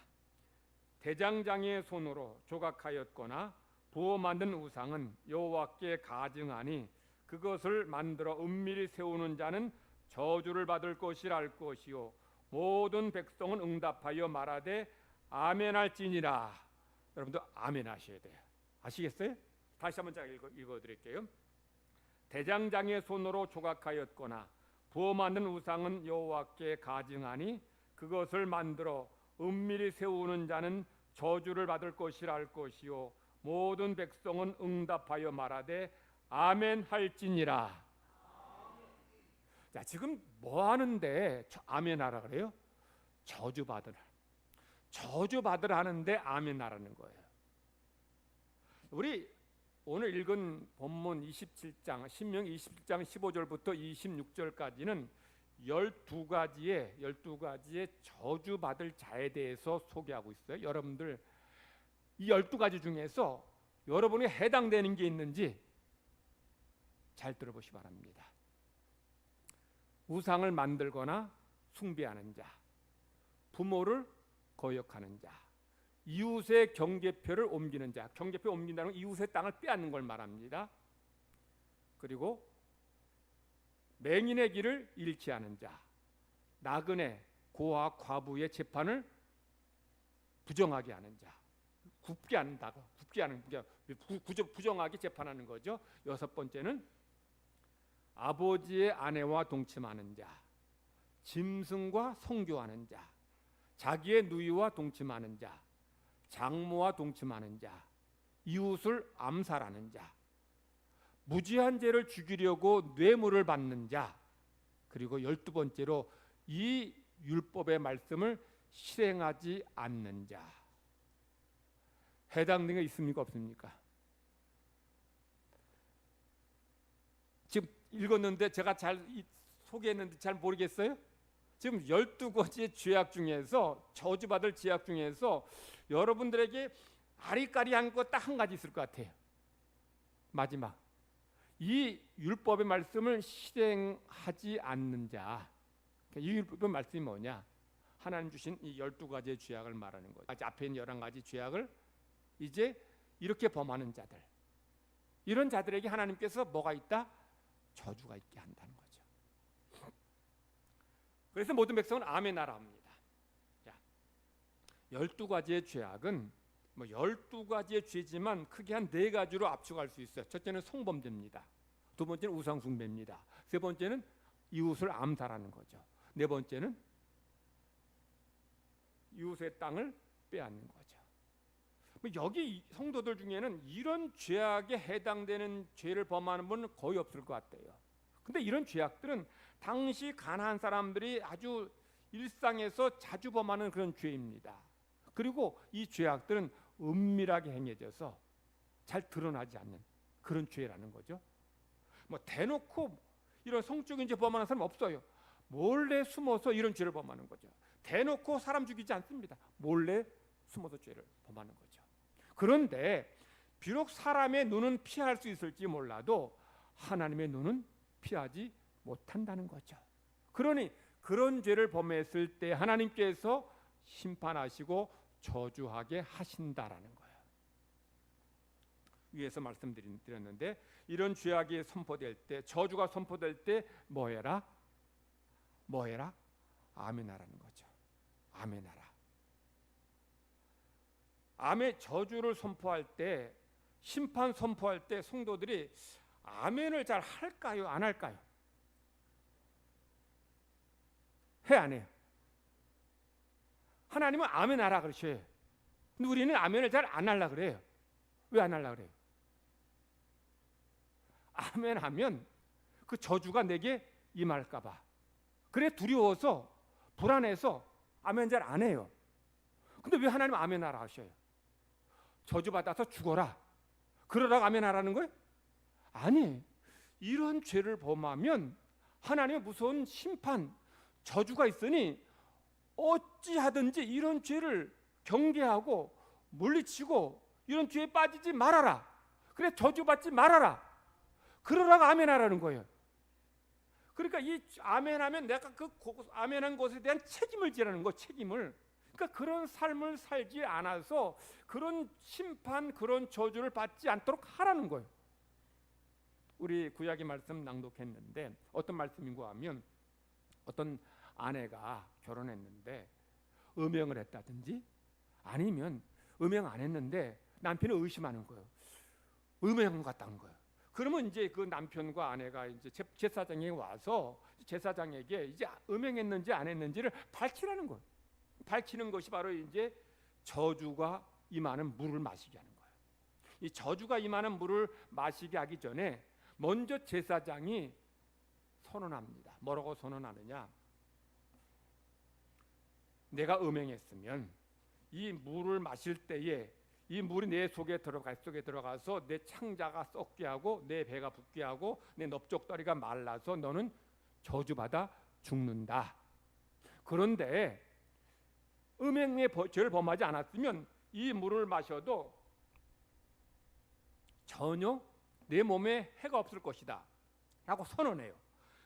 대장장이의 손으로 조각하였거나 부어 만든 우상은 여호와께 가증하니 그것을 만들어 은밀히 세우는 자는 저주를 받을 것이라 할 것이요 모든 백성은 응답하여 말하되 아멘할지니라. 여러분들 아멘 하셔야 돼요. 아시겠어요? 다시 한번 제가 읽어드릴게요. 대장장이의 손으로 조각하였거나 부어 만든 우상은 여호와께 가증하니 그것을 만들어 은밀히 세우는 자는 저주를 받을 것이라 할 것이요 모든 백성은 응답하여 말하되 아멘 할지니라. 자, 지금 뭐 하는데 아멘 하라 그래요? 저주 받으라 하는데 아멘 하라는 거예요. 우리 오늘 읽은 본문 27장 신명기 27장 15절부터 26절까지는 12가지의 저주받을 자에 대해서 소개하고 있어요. 여러분들 이 12가지 중에서 여러분이 해당되는 게 있는지 잘 들어보시기 바랍니다. 우상을 만들거나 숭배하는 자, 부모를 거역하는 자, 이웃의 경계표를 옮기는 자. 경계표 옮긴다는 건 이웃의 땅을 빼앗는 걸 말합니다. 그리고 맹인의 길을 잃지 않은 자, 나그네, 고아, 과부의 재판을 부정하게 하는 자, 부정하게 재판하는 거죠. 6번째는 아버지의 아내와 동침하는 자, 짐승과 성교하는 자, 자기의 누이와 동침하는 자, 장모와 동침하는 자, 이웃을 암살하는 자, 무지한 죄를 죽이려고 뇌물을 받는 자, 그리고 12번째로 이 율법의 말씀을 실행하지 않는 자. 해당되는 게 있습니까 없습니까? 지금 읽었는데 제가 잘 소개했는데 잘 모르겠어요? 지금 12가지의 죄악 중에서 저주받을 죄악 중에서 여러분들에게 아리까리한 거 딱 한 가지 있을 것 같아요. 마지막 이 율법의 말씀을 실행하지 않는 자. 이 율법의 말씀이 뭐냐? 하나님 주신 이 12가지의 죄악을 말하는 거죠. 앞에 있는 11가지 죄악을 이제 이렇게 범하는 자들, 이런 자들에게 하나님께서 뭐가 있다? 저주가 있게 한다는 거죠. 그래서 모든 백성은 아멘하라 합니다. 자, 12가지의 죄악은 12가지의 죄지만 크게 한 4가지로 압축할 수 있어요. 첫째는 성범죄입니다. 두 번째는 우상숭배입니다. 세 번째는 이웃을 암살하는 거죠. 네 번째는 이웃의 땅을 빼앗는 거죠. 여기 성도들 중에는 이런 죄악에 해당되는 죄를 범하는 분은 거의 없을 것 같아요. 근데 이런 죄악들은 당시 가나안 사람들이 아주 일상에서 자주 범하는 그런 죄입니다. 그리고 이 죄악들은 은밀하게 행해져서 잘 드러나지 않는 그런 죄라는 거죠. 대놓고 이런 성적인 죄 범하는 사람 없어요. 몰래 숨어서 이런 죄를 범하는 거죠. 대놓고 사람 죽이지 않습니다. 몰래 숨어서 죄를 범하는 거죠. 그런데 비록 사람의 눈은 피할 수 있을지 몰라도 하나님의 눈은 피하지 못한다는 거죠. 그러니 그런 죄를 범했을 때 하나님께서 심판하시고 저주하게 하신다라는 거예요. 위에서 말씀드렸는데 이런 죄악이 선포될 때, 저주가 선포될 때 뭐 해라? 아멘하라는 거죠. 아멘하라. 아멘, 저주를 선포할 때, 심판 선포할 때 성도들이 아멘을 잘 할까요? 안 할까요? 해 안 해요? 하나님은 아멘하라 그러셔요. 근데 우리는 아멘을 잘 안 하려고 그래요. 왜 안 하려고 그래요? 아멘하면 그 저주가 내게 임할까 봐. 그래 두려워서 불안해서 아멘 잘 안 해요. 근데 왜 하나님 아멘 하라 하셔요? 저주받아서 죽어라 그러다가 아멘 하라는 거예요? 아니, 이런 죄를 범하면 하나님의 무서운 심판, 저주가 있으니 어찌하든지 이런 죄를 경계하고 물리치고 이런 죄에 빠지지 말아라. 그래 저주받지 말아라. 그러다가 아멘하라는 거예요. 그러니까 이 아멘하면 내가 그 아멘한 것에 대한 책임을 지라는 거, 책임을. 그러니까 그런 삶을 살지 않아서 그런 심판, 그런 저주를 받지 않도록 하라는 거예요. 우리 구약의 말씀 낭독했는데 어떤 말씀인가 하면 어떤 아내가 결혼했는데 음행을 했다든지 아니면 음행 안 했는데 남편을 의심하는 거예요. 음행한 것 같다는 거예요. 그러면 이제 그 남편과 아내가 이제 제사장에 와서 제사장에게 이제 음행했는지 안 했는지를 밝히라는 거예요. 밝히는 것이 바로 이제 저주가 임하는 물을 마시게 하는 거예요. 이 저주가 임하는 물을 마시게 하기 전에 먼저 제사장이 선언합니다. 뭐라고 선언하느냐? 내가 음행했으면 이 물을 마실 때에 이 물이 내 속에 들어가서 내 창자가 썩게 하고 내 배가 붓게 하고 내 넓적다리가 말라서 너는 저주받아 죽는다. 그런데 음행의 죄를 범하지 않았으면 이 물을 마셔도 전혀 내 몸에 해가 없을 것이다 라고 선언해요.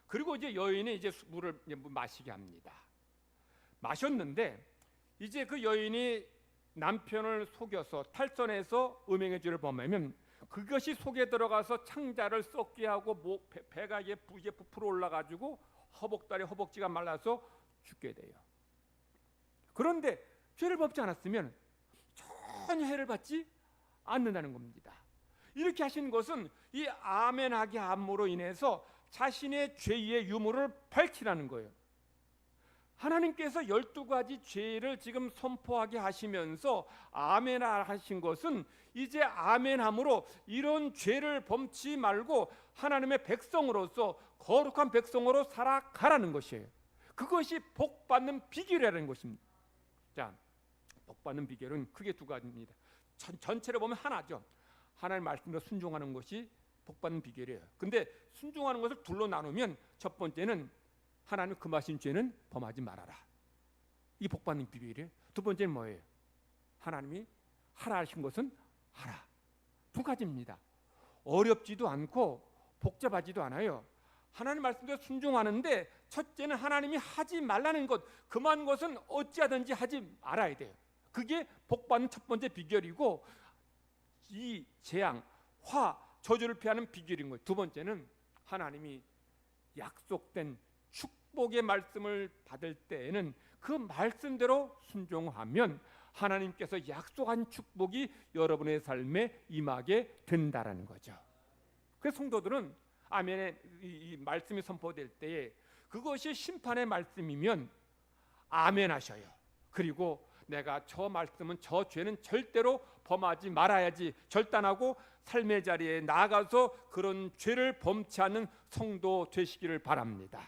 그리고 이제 여인이 이제 물을 마시게 합니다. 마셨는데 이제 그 여인이 남편을 속여서 탈선해서 음행의 죄를 범하면 그것이 속에 들어가서 창자를 썩게 하고 배가 이제 부풀어 올라가지고 허벅지가 말라서 죽게 돼요. 그런데 죄를 범지 않았으면 전혀 해를 받지 않는다는 겁니다. 이렇게 하신 것은 이 아멘하게 함으로 인해서 자신의 죄의 유무를 밝히라는 거예요. 하나님께서 12가지 죄를 지금 선포하게 하시면서 아멘하 하신 것은 이제 아멘함으로 이런 죄를 범치 말고 하나님의 백성으로서 거룩한 백성으로 살아가라는 것이에요. 그것이 복받는 비결이라는 것입니다. 자, 복받는 비결은 크게 두 가지입니다. 전체를 보면 하나죠. 하나님 말씀대로 순종하는 것이 복받는 비결이에요. 근데 순종하는 것을 둘로 나누면 첫 번째는 하나님 금하신 죄는 범하지 말아라. 이 복받는 비결이에요. 두 번째는 뭐예요? 하나님이 하라 하신 것은 하라. 두 가지입니다. 어렵지도 않고 복잡하지도 않아요. 하나님 말씀대로 순종하는데 첫째는 하나님이 하지 말라는 것, 금한 것은 어찌하든지 하지 말아야 돼요. 그게 복받는 첫 번째 비결이고 이 재앙, 화, 저주를 피하는 비결인 거예요. 두 번째는 하나님이 약속된 축복의 말씀을 받을 때에는 그 말씀대로 순종하면 하나님께서 약속한 축복이 여러분의 삶에 임하게 된다라는 거죠. 그래서 성도들은 아멘의 이 말씀이 선포될 때에 그것이 심판의 말씀이면 아멘 하셔요. 그리고 내가 저 말씀은 저 죄는 절대로 범하지 말아야지 결단하고 삶의 자리에 나아가서 그런 죄를 범치 않는 성도 되시기를 바랍니다.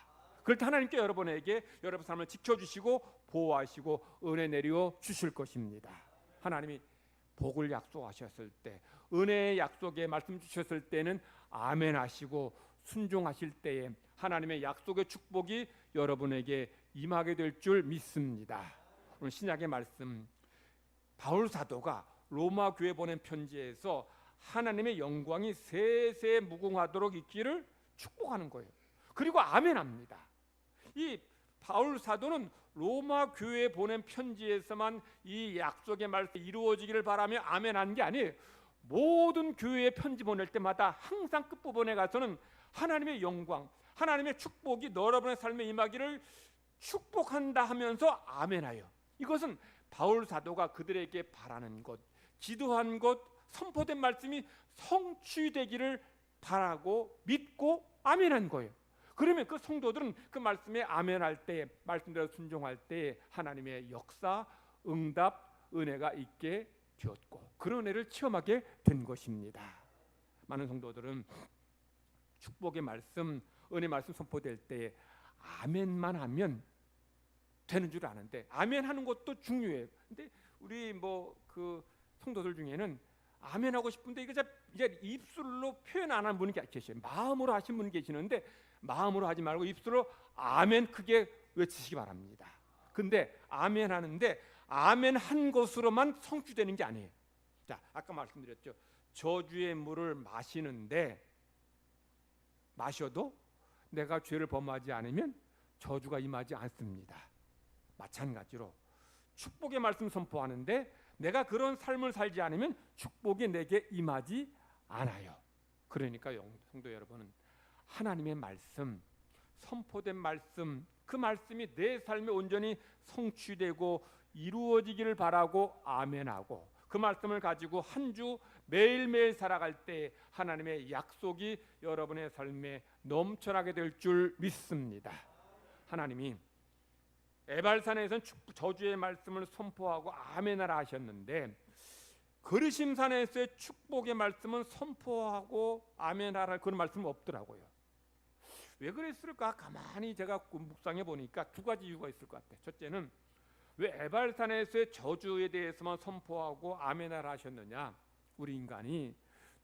그럴 때 하나님께 여러분에게 여러분 삶을 지켜주시고 보호하시고 은혜 내려 주실 것입니다. 하나님이 복을 약속하셨을 때, 은혜의 약속에 말씀 주셨을 때는 아멘 하시고 순종하실 때에 하나님의 약속의 축복이 여러분에게 임하게 될 줄 믿습니다. 오늘 신약의 말씀, 바울 사도가 로마 교회 보낸 편지에서 하나님의 영광이 세세 무궁하도록 있기를 축복하는 거예요. 그리고 아멘합니다. 이 바울 사도는 로마 교회에 보낸 편지에서만 이 약속의 말씀이 이루어지기를 바라며 아멘한 게 아니에요. 모든 교회에 편지 보낼 때마다 항상 끝부분에 가서는 하나님의 영광, 하나님의 축복이 여러분의 삶에 임하기를 축복한다 하면서 아멘하여. 이것은 바울 사도가 그들에게 바라는 것, 기도한 것, 선포된 말씀이 성취되기를 바라고 믿고 아멘한 거예요. 그러면 그 성도들은 그 말씀에 아멘할 때, 말씀대로 순종할 때 하나님의 역사, 응답, 은혜가 있게 되었고 그런 은혜를 체험하게 된 것입니다. 많은 성도들은 축복의 말씀, 은혜 말씀 선포될 때 아멘만 하면 되는 줄 아는데 아멘 하는 것도 중요해요. 근데 우리 그 성도들 중에는 아멘 하고 싶은데 이제 입술로 표현 안 하는 분이 계셔요. 마음으로 하신 분이 계시는데 마음으로 하지 말고 입술로 아멘 크게 외치시기 바랍니다. 근데 아멘 하는데 아멘 한 것으로만 성취되는 게 아니에요. 자, 아까 말씀드렸죠. 저주의 물을 마시는데 마셔도 내가 죄를 범하지 않으면 저주가 임하지 않습니다. 마찬가지로 축복의 말씀 선포하는데 내가 그런 삶을 살지 않으면 축복이 내게 임하지 않아요. 그러니까 성도 여러분은 하나님의 말씀, 선포된 말씀, 그 말씀이 내 삶에 온전히 성취되고 이루어지기를 바라고 아멘하고 그 말씀을 가지고 한 주 매일매일 살아갈 때 하나님의 약속이 여러분의 삶에 넘쳐나게 될 줄 믿습니다. 하나님이 에발산에서는 저주의 말씀을 선포하고 아멘하라 하셨는데 그르심산에서의 축복의 말씀은 선포하고 아멘하라 그런 말씀은 없더라고요. 왜 그랬을까? 가만히 제가 묵상해 보니까 두 가지 이유가 있을 것 같아요. 첫째는 왜 에발산에서의 저주에 대해서만 선포하고 아멘하라 하셨느냐? 우리 인간이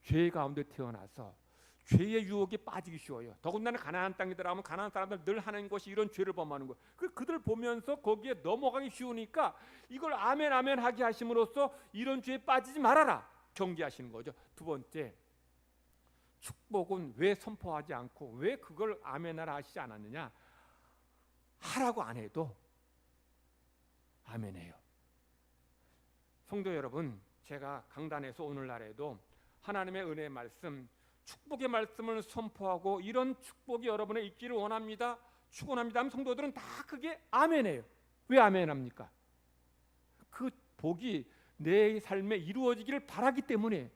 죄 가운데 태어나서 죄의 유혹에 빠지기 쉬워요. 더군다나 가나안 땅에 들어가면 가나안 사람들 늘 하는 것이 이런 죄를 범하는 거예요. 그들 보면서 거기에 넘어가기 쉬우니까 이걸 아멘 아멘 하게 하심으로써 이런 죄에 빠지지 말아라 경계하시는 거죠. 두 번째, 축복은 왜 선포하지 않고 왜 그걸 아멘하라 하시지 않았느냐? 하라고 안 해도 아멘해요. 성도 여러분, 제가 강단에서 오늘날에도 하나님의 은혜의 말씀, 축복의 말씀을 선포하고 이런 축복이 여러분의 있기를 원합니다, 축원합니다 하면 성도들은 다 그게 아멘해요. 왜 아멘합니까? 그 복이 내 삶에 이루어지기를 바라기 때문에,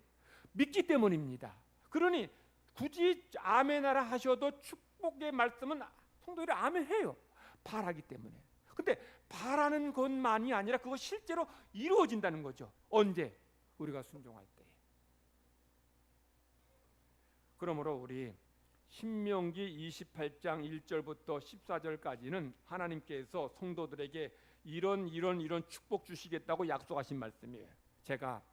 믿기 때문입니다. 그러니 굳이 아멘하라 하셔도 축복의 말씀은 성도들이 아멘해요. 바라기 때문에. 근데 바라는 것만이 아니라 그거 실제로 이루어진다는 거죠. 언제? 우리가 순종할 때. 그러므로 우리 신명기 28장 1절부터 14절까지는 하나님께서 성도들에게 이런 축복 주시겠다고 약속하신 말씀이에요. 제가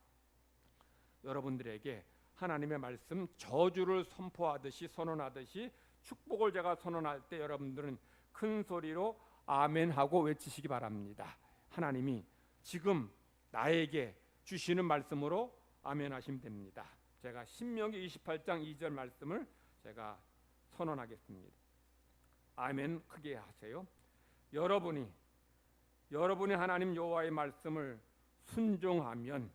여러분들에게 하나님의 말씀 저주를 선포하듯이 선언하듯이 축복을 제가 선언할 때 여러분들은 큰 소리로 아멘하고 외치시기 바랍니다. 하나님이 지금 나에게 주시는 말씀으로 아멘하시면 됩니다. 제가 신명기 28장 2절 말씀을 제가 선언하겠습니다. 아멘 크게 하세요. 여러분이 하나님 여호와의 말씀을 순종하면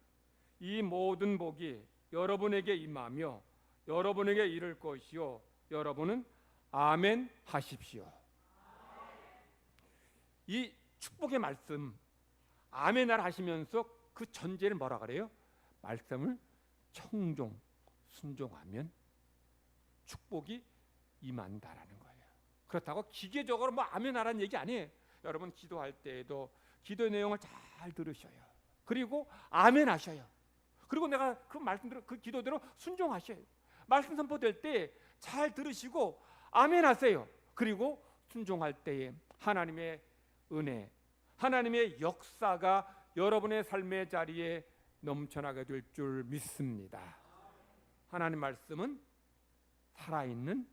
이 모든 복이 여러분에게 임하며 여러분에게 이를 것이요 여러분은 아멘 하십시오. 이 축복의 말씀 아멘을 하시면서 그 전제를 뭐라 그래요? 말씀을 순종하면 축복이 임한다라는 거예요. 그렇다고 기계적으로 아멘하라는 얘기 아니에요. 여러분 기도할 때에도 기도 내용을 잘 들으셔요. 그리고 아멘하셔요. 그리고 내가 그 말씀대로 그 기도대로 순종하셔요. 말씀 선포될 때 잘 들으시고 아멘하세요. 그리고 순종할 때에 하나님의 은혜, 하나님의 역사가 여러분의 삶의 자리에 넘쳐나게 될 줄 믿습니다. 하나님 말씀은 살아있는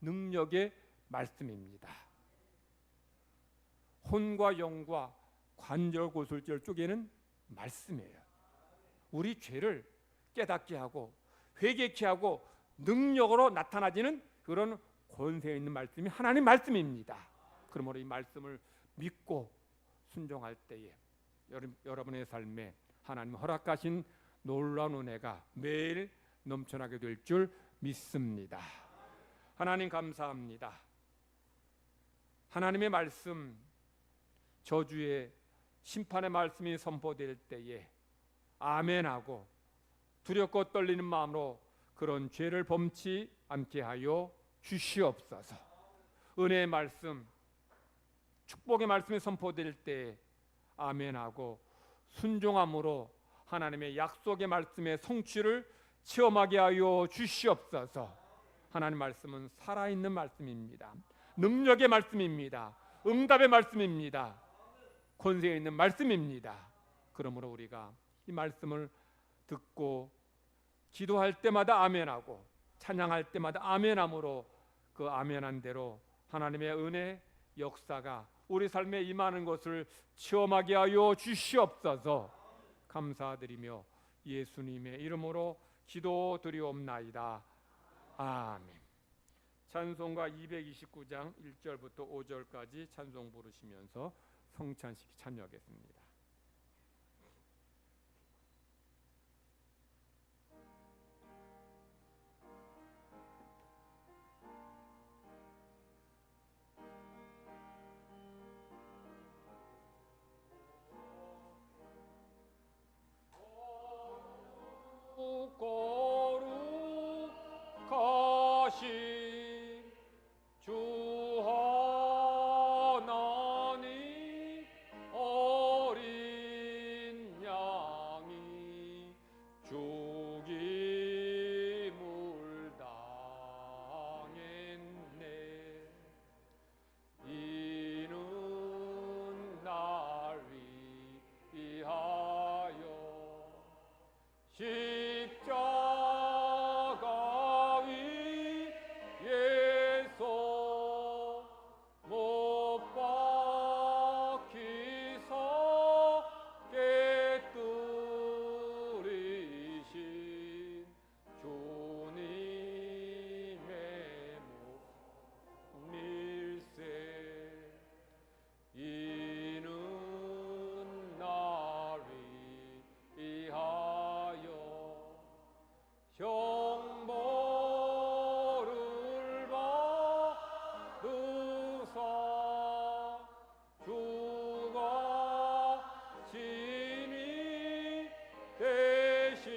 능력의 말씀입니다. 혼과 영과 관절 고슬절 쪽에는 말씀이에요. 우리 죄를 깨닫게 하고 회개케 하고 능력으로 나타나지는 그런 권세 있는 말씀이 하나님 말씀입니다. 그러므로 이 말씀을 믿고 순종할 때에 여러분의 삶에 하나님 허락하신 놀라운 은혜가 매일 넘쳐나게 될 줄 믿습니다. 하나님 감사합니다. 하나님의 말씀, 저주의 심판의 말씀이 선포될 때에 아멘하고 두렵고 떨리는 마음으로 그런 죄를 범치 않게 하여 주시옵소서. 은혜의 말씀, 축복의 말씀이 선포될 때 아멘하고 순종함으로 하나님의 약속의 말씀의 성취를 체험하게 하여 주시옵소서. 하나님 말씀은 살아있는 말씀입니다. 능력의 말씀입니다. 응답의 말씀입니다. 권세 있는 말씀입니다. 그러므로 우리가 이 말씀을 듣고 기도할 때마다 아멘하고 찬양할 때마다 아멘함으로 그 아멘한 대로 하나님의 은혜 역사가 우리 삶에 임하는 것을 체험하게 하여 주시옵소서. 감사드리며 예수님의 이름으로 기도드리옵나이다. 아멘. 찬송가 229장 1절부터 5절까지 찬송 부르시면서 성찬식 참여하겠습니다. 거룩하신 주 하나님 어린 양이 죽임을 당했네. 이는 날 위하여 십자가 위에서 못 박히사 깨뜨리신 주님의 몸일세. 이는 날 위하여 형벌을 받으사 주가 진이 대신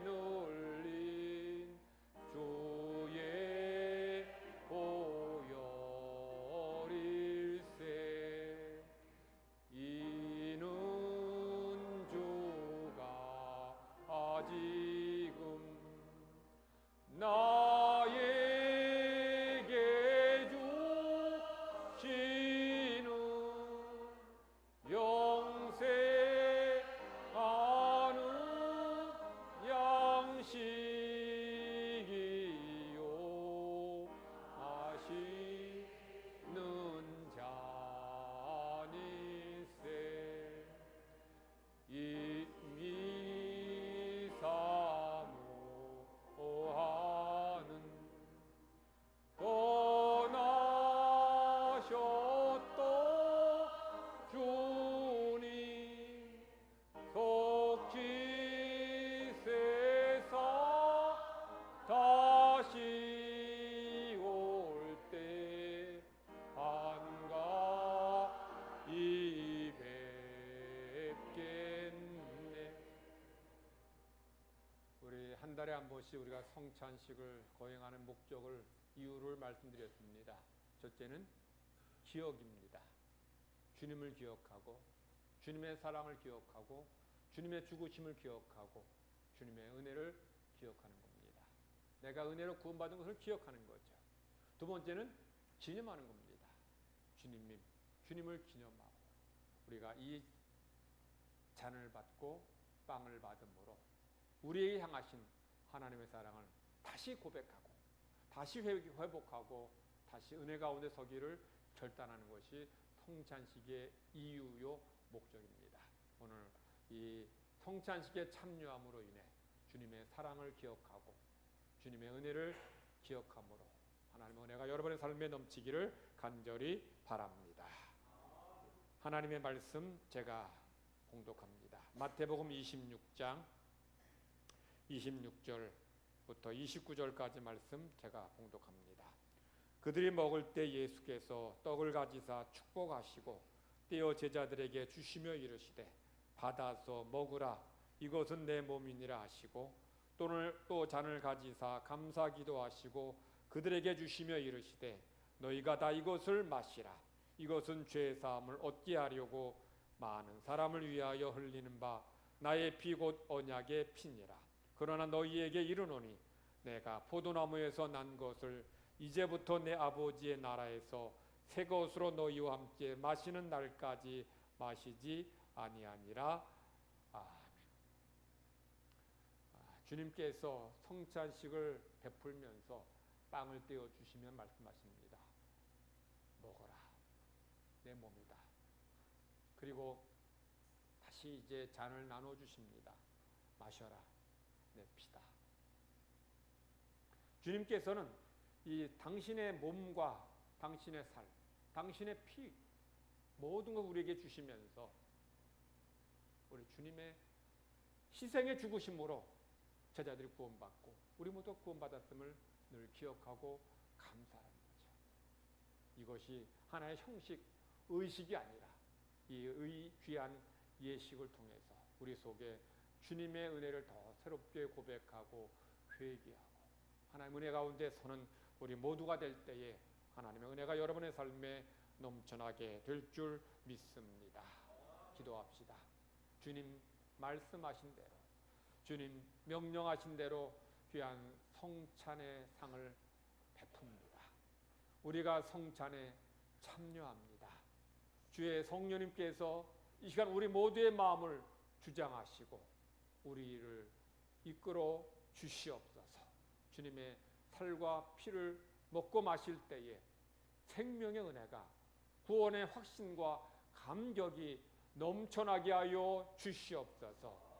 흘린 주의 보혈일세. 이는 주가 지금 나에게 주시는 영생하는 양식이요 하시는 자니세. 이미 사모하는 떠나셨던 주님 속히 세상 다시 올 때 반가이 뵙겠네. 우리 한 달에 한 번씩 우리가 성찬식을 거행하는 목적을 이유를 말씀드렸습니다. 첫째는 기억입니다. 주님을 기억하고 주님의 사랑을 기억하고 주님의 죽으심을 기억하고 주님의 은혜를 기억하는 겁니다. 내가 은혜로 구원받은 것을 기억하는 거죠. 두 번째는 기념하는 겁니다. 주님을 기념하고 우리가 이 잔을 받고 빵을 받음으로 우리에게 향하신 하나님의 사랑을 다시 고백하고 다시 회복하고 다시 은혜 가운데 서기를 결단하는 것이 성찬식의 이유요 목적입니다. 오늘 이 성찬식에 참여함으로 인해 주님의 사랑을 기억하고 주님의 은혜를 기억함으로 하나님의 은혜가 여러분의 삶에 넘치기를 간절히 바랍니다. 하나님의 말씀 제가 봉독합니다. 마태복음 26장 26절부터 29절까지 말씀 제가 봉독합니다. 그들이 먹을 때 예수께서 떡을 가지사 축복하시고 떼어 제자들에게 주시며 이르시되 받아서 먹으라 이것은 내 몸이니라 하시고 또 잔을 가지사 감사기도 하시고 그들에게 주시며 이르시되 너희가 다 이것을 마시라 이것은 죄 사함을 얻게 하려고 많은 사람을 위하여 흘리는 바 나의 피 곧 언약의 피니라. 그러나 너희에게 이르노니 내가 포도나무에서 난 것을 이제부터 내 아버지의 나라에서 새 것으로 너희와 함께 마시는 날까지 마시지 아니하니라. 아멘. 주님께서 성찬식을 베풀면서 빵을 떼어 주시면 말씀하십니다. 먹어라, 내 몸이다. 그리고 다시 이제 잔을 나눠 주십니다. 마셔라, 내 피다. 주님께서는 이 당신의 몸과 당신의 살, 당신의 피 모든 걸 우리에게 주시면서 우리 주님의 희생의 죽으심으로 제자들이 구원받고 우리 모두 구원받았음을 늘 기억하고 감사하는 거죠. 이것이 하나의 형식, 의식이 아니라 이 귀한 예식을 통해서 우리 속에 주님의 은혜를 더 새롭게 고백하고 회개하고 하나님의 은혜 가운데 서는 우리 모두가 될 때에 하나님의 은혜가 여러분의 삶에 넘쳐나게 될 줄 믿습니다. 기도합시다. 주님 말씀하신 대로, 주님 명령하신 대로 귀한 성찬의 상을 베풉니다. 우리가 성찬에 참여합니다. 주의 성령님께서 이 시간 우리 모두의 마음을 주장하시고 우리를 이끌어 주시옵소서. 주님의 살과 피를 먹고 마실 때에 생명의 은혜가 구원의 확신과 감격이 넘쳐나게 하여 주시옵소서.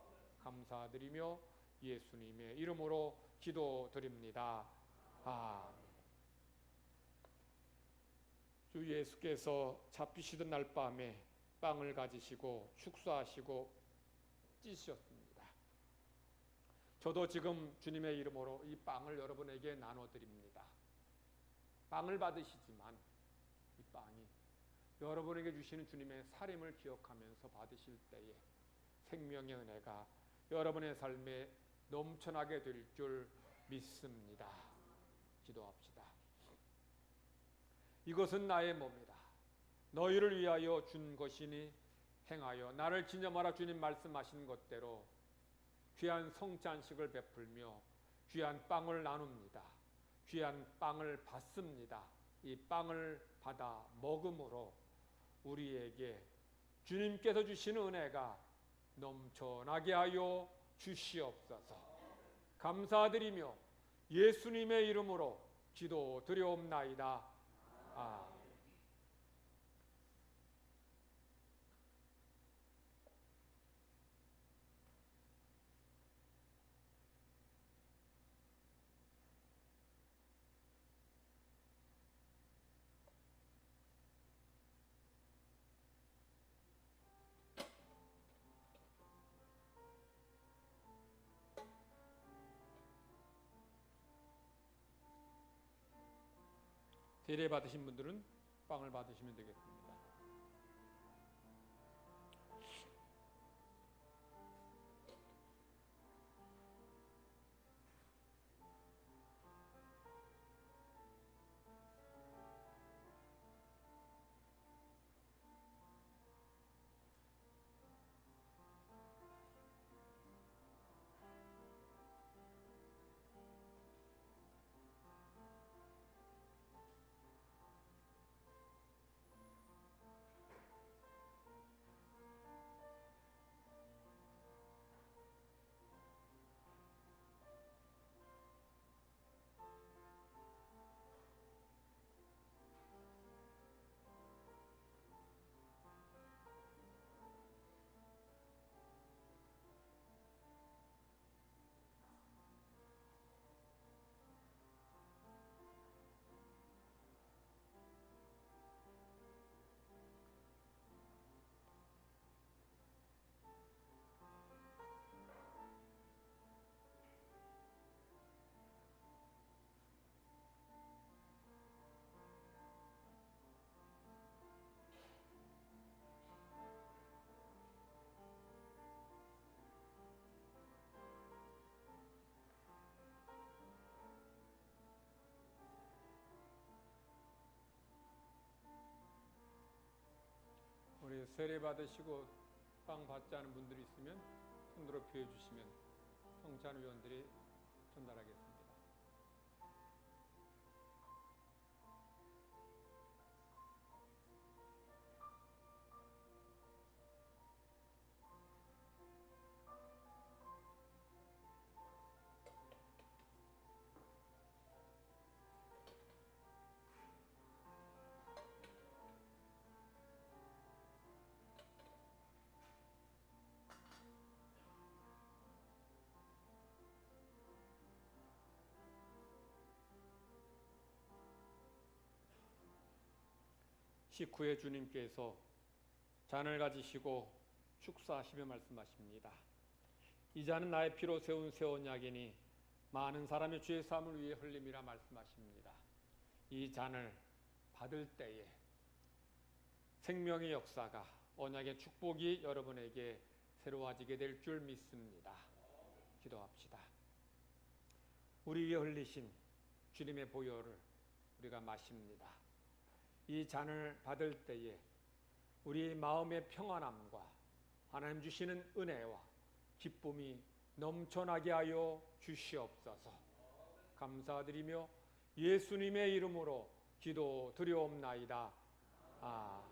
감사드리며 예수님의 이름으로 기도드립니다. 아멘. 주 예수께서 잡히시던 날 밤에 빵을 가지시고 축사하시고 찢으셨습니다. 저도 지금 주님의 이름으로 이 빵을 여러분에게 나눠드립니다. 빵을 받으시지만 이 빵이 여러분에게 주시는 주님의 살림을 기억하면서 받으실 때에 생명의 은혜가 여러분의 삶에 넘쳐나게 될 줄 믿습니다. 기도합시다. 이것은 나의 몸이다. 너희를 위하여 준 것이니 행하여 나를 기념하라. 주님 말씀하신 것대로 귀한 성찬식을 베풀며 귀한 빵을 나눕니다. 귀한 빵을 받습니다. 이 빵을 받아 먹음으로 우리에게 주님께서 주시는 은혜가 넘쳐나게 하여 주시옵소서. 감사드리며 예수님의 이름으로 기도드려옵나이다. 아멘. 세례 받으신 분들은 빵을 받으시면 되겠습니다. 우리 세례 받으시고 빵 받지 않은 분들이 있으면 손들어 피워주시면 성찬위원들이 전달하겠습니다. 식후에 주님께서 잔을 가지시고 축사하시며 말씀하십니다. 이 잔은 나의 피로 세운 새 언약이니 많은 사람의 죄 사함을 위해 흘림이라 말씀하십니다. 이 잔을 받을 때에 생명의 역사가, 언약의 축복이 여러분에게 새로워지게 될 줄 믿습니다. 기도합시다. 우리 위에 흘리신 주님의 보혈을 우리가 마십니다. 이 잔을 받을 때에 우리 마음의 평안함과 하나님 주시는 은혜와 기쁨이 넘쳐나게 하여 주시옵소서. 감사드리며 예수님의 이름으로 기도드리옵나이다. 아멘.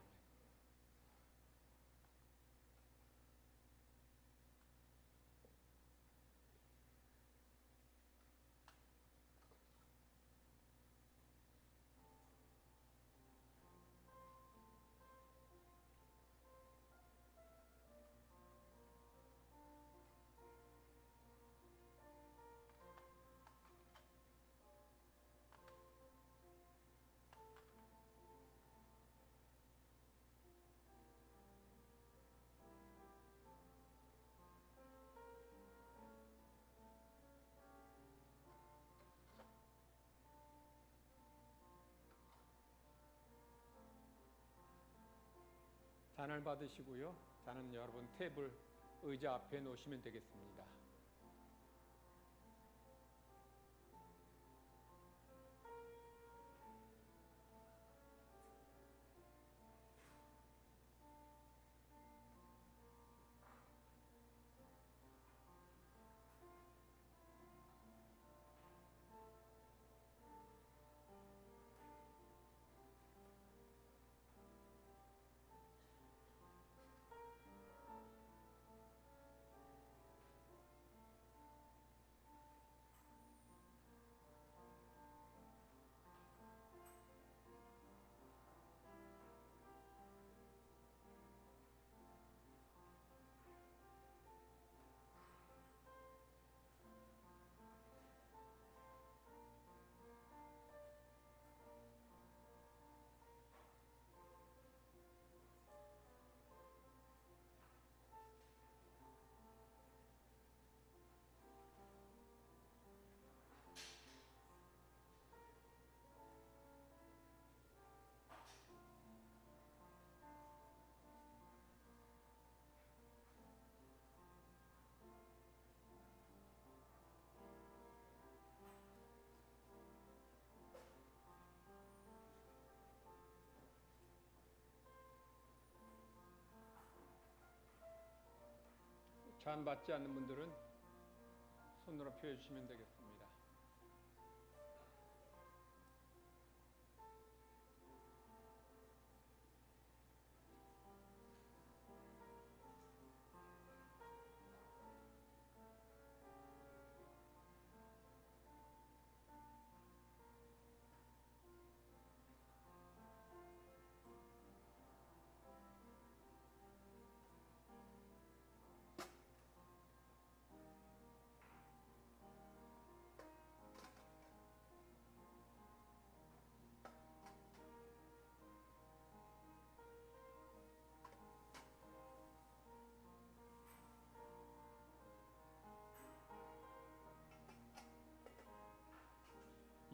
잔을 받으시고요. 잔은 여러분 테이블 의자 앞에 놓으시면 되겠습니다. 잔 받지 않는 분들은 손으로 표해 주시면 되겠습니다.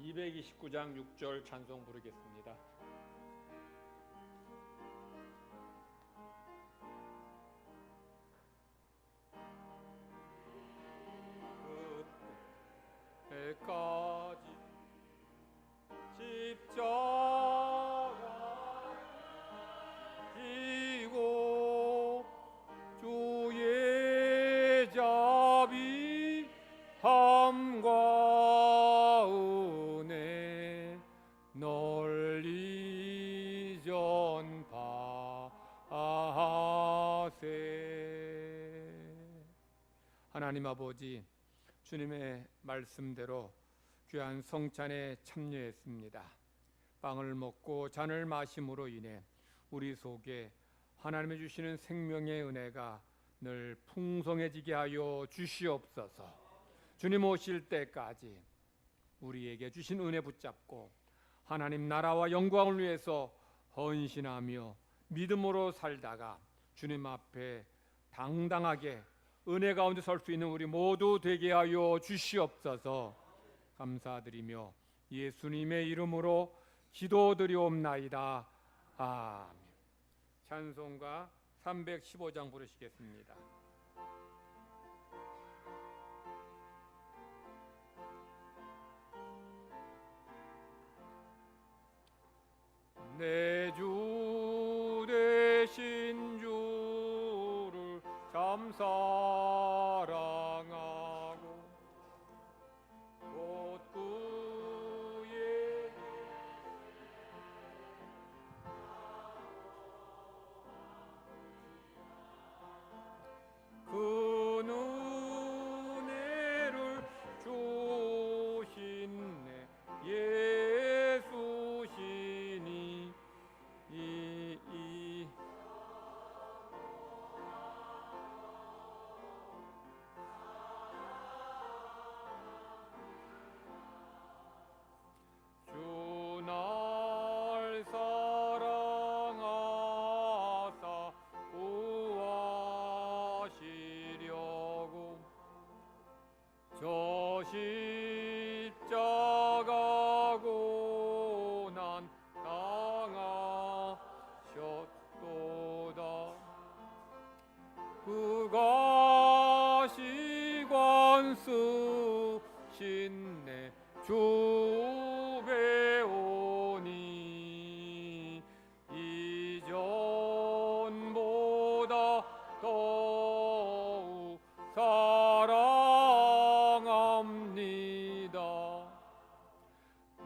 (229장) 6절 찬송 부르겠습니다. 그때까지 십자가 지고 주의 자비 함과 은혜 널리 전파하세. 하나님 아버지, 주님의 말씀대로 귀한 성찬에 참여했습니다. 빵을 먹고 잔을 마심으로 인해 우리 속에 하나님이 주시는 생명의 은혜가 늘 풍성해지게 하여 주시옵소서. 주님 오실 때까지 우리에게 주신 은혜 붙잡고 하나님 나라와 영광을 위해서 헌신하며 믿음으로 살다가 주님 앞에 당당하게 은혜 가운데 설 수 있는 우리 모두 되게 하여 주시옵소서. 감사드리며 예수님의 이름으로 기도드리옵나이다. 아멘. 찬송가 315장 부르시겠습니다. 내 주 되신 주를 참 사랑하고 곧 그의 그 은혜를 주신 내 예수시니 주 날 사랑하사 구하시려고 저 십자가 고난 당하셨도다. 그가 시관 쓰신 내 주 배우니 이전보다 더욱 사랑합니다.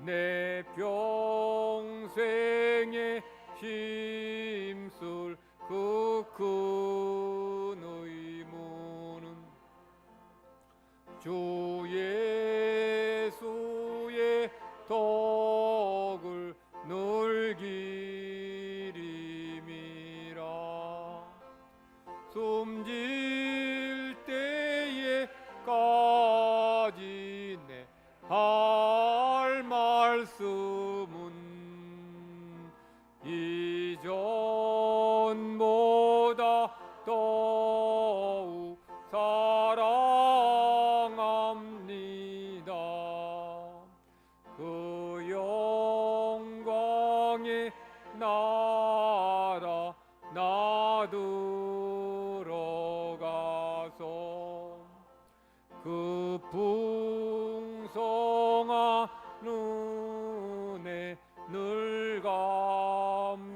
내 평생에 힘쓸 그 큰 의무는 주 예수의 덕을 늘 기림이라. 숨질 때에까지 내 할 말씀은 이전보다 더욱 사랑합니다. 그 영광의 나라 나 들어가서 그 풍성한 은혜 늘 감사하리.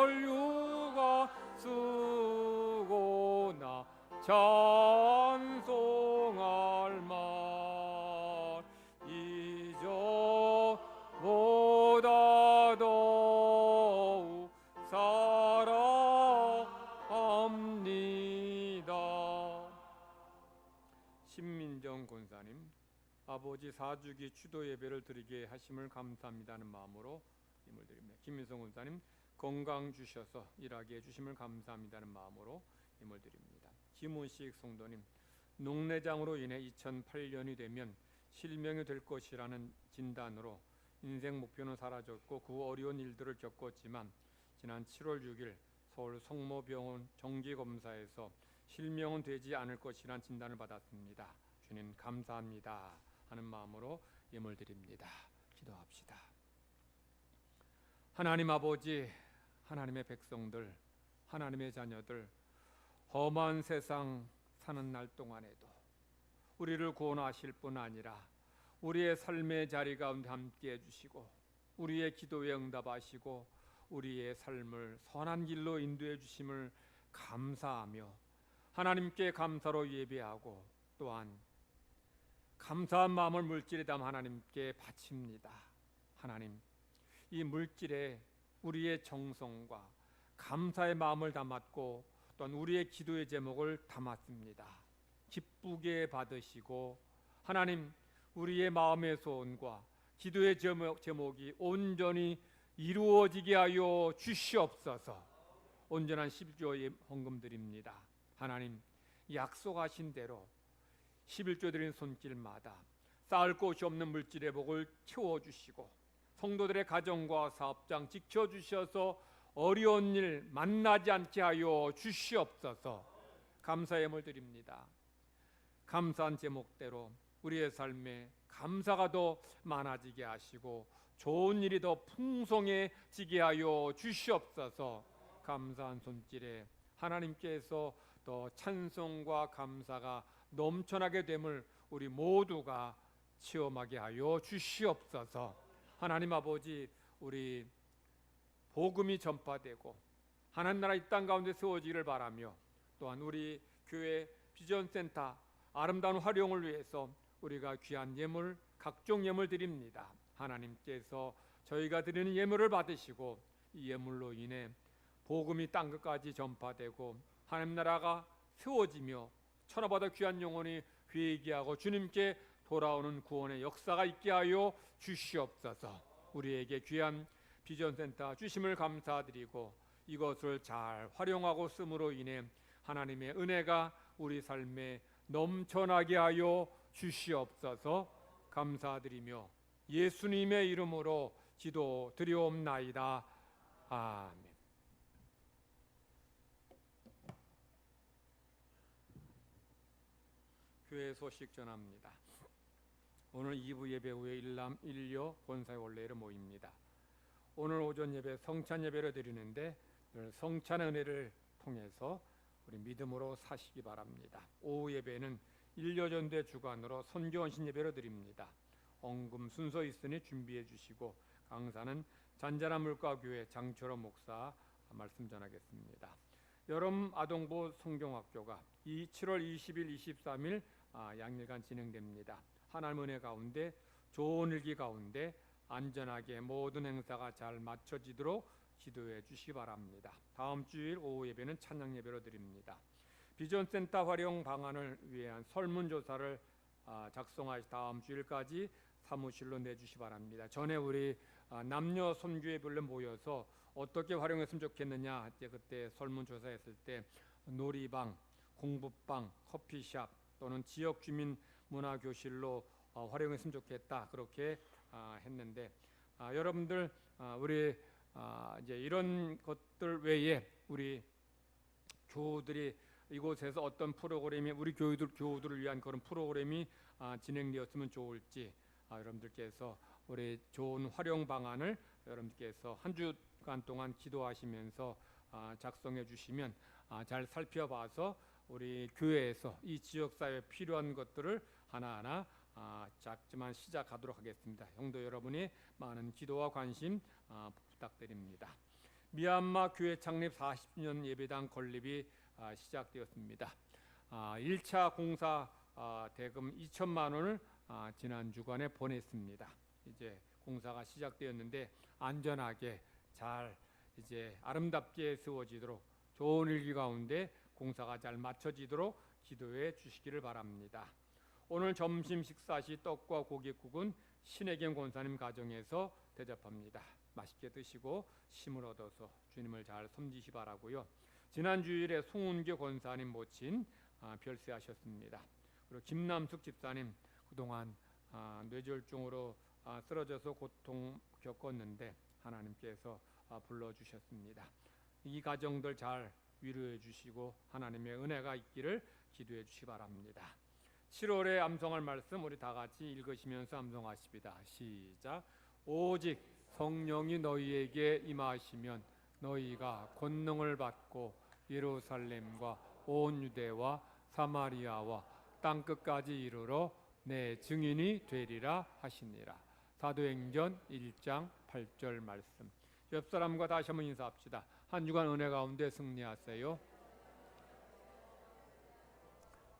금멸류가 쓰고나 찬송할 말 이전보다 더욱 사랑합니다. 신민정 권사님, 아버지 사주기 추도 예배를 드리게 하심을 감사합니다는 마음으로 힘을 드립니다. 김민성 권사님, 건강 주셔서 일하게 해주심을 감사합니다는 마음으로 힘을 드립니다. 김은식 성도님, 녹내장으로 인해 2008년이 되면 실명이 될 것이라는 진단으로 인생 목표는 사라졌고 그 어려운 일들을 겪었지만 지난 7월 6일 서울 성모병원 정기검사에서 실명은 되지 않을 것이라는 진단을 받았습니다. 주님 감사합니다 하는 마음으로 예물 드립니다. 기도합시다. 하나님 아버지, 하나님의 백성들, 하나님의 자녀들, 험한 세상 사는 날 동안에도 우리를 구원하실 뿐 아니라 우리의 삶의 자리 가운데 함께 해주시고 우리의 기도에 응답하시고 우리의 삶을 선한 길로 인도해 주심을 감사하며 하나님께 감사로 예배하고 또한 감사한 마음을 물질에 담아 하나님께 바칩니다. 하나님, 이 물질에 우리의 정성과 감사의 마음을 담았고 또한 우리의 기도의 제목을 담았습니다. 기쁘게 받으시고 하나님, 우리의 마음의 소원과 기도의 제목이 온전히 이루어지게 하여 주시옵소서. 온전한 11조 헌금 드립니다. 하나님, 약속하신 대로 11조 드린 손길마다 쌓을 곳이 없는 물질의 복을 채워주시고 성도들의 가정과 사업장 지켜주셔서 어려운 일 만나지 않게 하여 주시옵소서. 감사의 예물 드립니다. 감사한 제목대로 우리의 삶에 감사가 더 많아지게 하시고 좋은 일이 더 풍성해지게 하여 주시옵소서. 감사한 손길에 하나님께서 더 찬송과 감사가 넘쳐나게 됨을 우리 모두가 체험하게 하여 주시옵소서. 하나님 아버지, 우리 복음이 전파되고 하나님 나라 이 땅 가운데 세워지기를 바라며 또한 우리 교회 비전센터 아름다운 활용을 위해서 우리가 귀한 예물, 각종 예물 드립니다. 하나님께서 저희가 드리는 예물을 받으시고 이 예물로 인해 복음이 땅 끝까지 전파되고 하나님 나라가 세워지며 천하보다 귀한 영혼이 회개하고 주님께 돌아오는 구원의 역사가 있게 하여 주시옵소서. 우리에게 귀한 비전센터 주심을 감사드리고 이것을 잘 활용하고 씀으로 인해 하나님의 은혜가 우리 삶에 넘쳐나게 하여 주시옵소서. 감사드리며 예수님의 이름으로 기도드리옵나이다. 아멘. 교회 소식 전합니다. 오늘 2부 예배 후에 일남 일녀 권사의 원례를 모입니다. 오늘 오전 예배 성찬 예배를 드리는데 성찬의 은혜를 통해서 우리 믿음으로 사시기 바랍니다. 오후 예배는 일녀전대 주관으로 선교원신 예배를 드립니다. 언금 순서 있으니 준비해 주시고 강사는 잔잔한 물가교회 장철호 목사 말씀 전하겠습니다. 여름 아동부 성경학교가 7월 20일, 23일 양일간 진행됩니다. 하나님 은혜 가운데 좋은 일기 가운데 안전하게 모든 행사가 잘 마쳐지도록 기도해 주시기 바랍니다. 다음 주일 오후 예배는 찬양 예배로 드립니다. 비전센터 활용 방안을 위한 설문조사를 작성하시 다음 주일까지 사무실로 내주시 바랍니다. 전에 우리 남녀 선교회별로 모여서 어떻게 활용했으면 좋겠느냐 그때 설문조사했을 때 놀이방, 공부방, 커피숍 또는 지역 주민 문화교실로 활용했으면 좋겠다 그렇게 했는데 여러분들 우리 이제 이런 것들 외에 우리 교우들이 이곳에서 어떤 프로그램이 우리 교우들을 위한 그런 프로그램이 진행되었으면 좋을지 여러분들께서 우리 좋은 활용 방안을 여러분들께서 한 주간 동안 기도하시면서 작성해 주시면 잘 살펴봐서 우리 교회에서 이 지역사회에 필요한 것들을 하나하나 작지만 시작하도록 하겠습니다. 성도 여러분의 많은 기도와 관심 부탁드립니다. 미얀마 교회 창립 40주년 예배당 건립이 시작되었습니다. 1차 공사 대금 2천만 원을 지난 주간에 보냈습니다. 이제 공사가 시작되었는데 안전하게 잘 이제 아름답게 세워지도록 좋은 일기 가운데 공사가 잘 마쳐지도록 기도해 주시기를 바랍니다. 오늘 점심 식사 시 떡과 고깃국은 신혜경 권사님 가정에서 대접합니다. 맛있게 드시고 힘을 얻어서 주님을 잘 섬기시 바라고요. 지난 주일에 송은교 권사님 모친 별세하셨습니다. 그리고 김남숙 집사님 그동안 뇌졸중으로 쓰러져서 고통 겪었는데 하나님께서 불러주셨습니다. 이 가정들 잘 위로해 주시고 하나님의 은혜가 있기를 기도해 주시 바랍니다. 7월에 암송할 말씀 우리 다 같이 읽으시면서 암송하십니다. 시작. 오직 성령이 너희에게 임하시면 너희가 권능을 받고 예루살렘과 온 유대와 사마리아와 땅 끝까지 이르러 내 증인이 되리라 하시니라. 사도행전 1장 8절 말씀. 옆 사람과 다시 한번 인사합시다. 한 주간 은혜 가운데 승리하세요.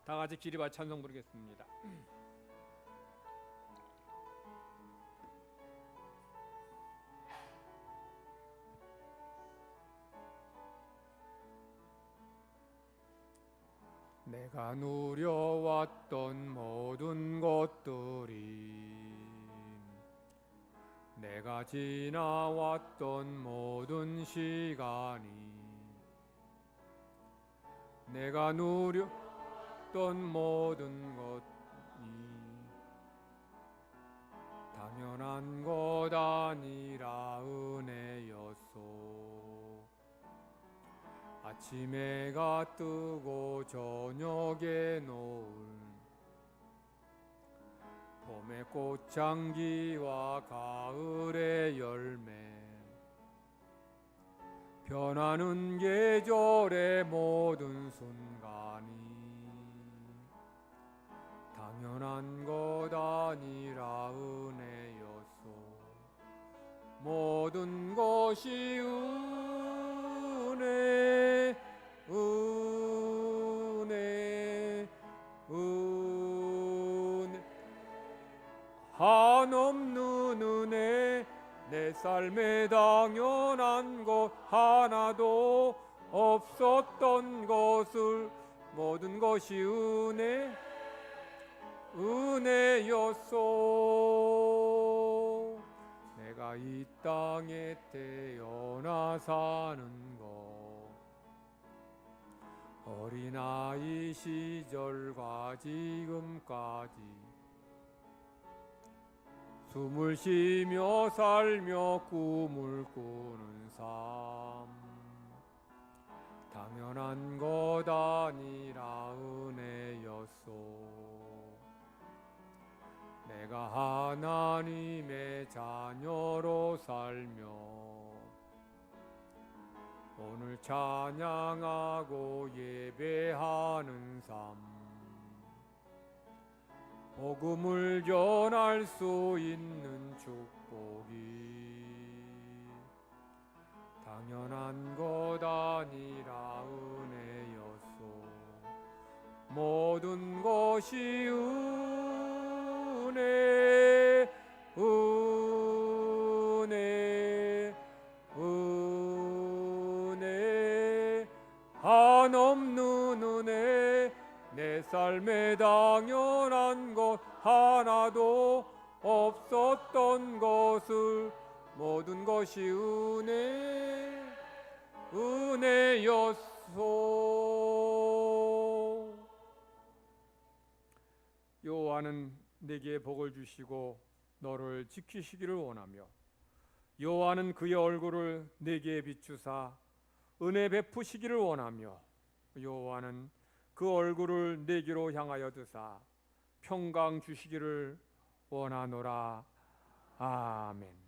다 같이 기리바 찬송 부르겠습니다. 내가 누려왔던 모든 것들이 내가 지나왔던 모든 시간이 내가 누렸던 모든 것이 당연한 것 아니라 은혜였소. 아침 해가 뜨고 저녁에 노을, 봄의 꽃향기와 가을의 열매, 변하는 계절의 모든 순간이 당연한 것 아니라 은혜였소. 모든 것이 은혜, 은혜, 은혜, 한없는 은혜. 내 삶에 당연한 것 하나도 없었던 것을 모든 것이 은혜, 은혜였소. 내가 이 땅에 태어나 사는 것, 어린아이 시절과 지금까지 숨을 쉬며 살며 꿈을 꾸는 삶, 당연한 것 아니라 은혜였소. 내가 하나님의 자녀로 살며 오늘 찬양하고 예배하는 삶, 복음을 전할 수 있는 축복이 당연한 것 아니라 은혜였소. 모든 것이 은혜, 은혜, 은혜, 한없는 은혜. 내 삶에 당연한 것 하나도 없었던 것을 모든 것이 은혜, 은혜였소. 여호와는 내게 복을 주시고 너를 지키시기를 원하며 여호와는 그의 얼굴을 내게 비추사 은혜 베푸시기를 원하며 여호와는 그 얼굴을 내게로 향하여 드사 평강 주시기를 원하노라. 아멘.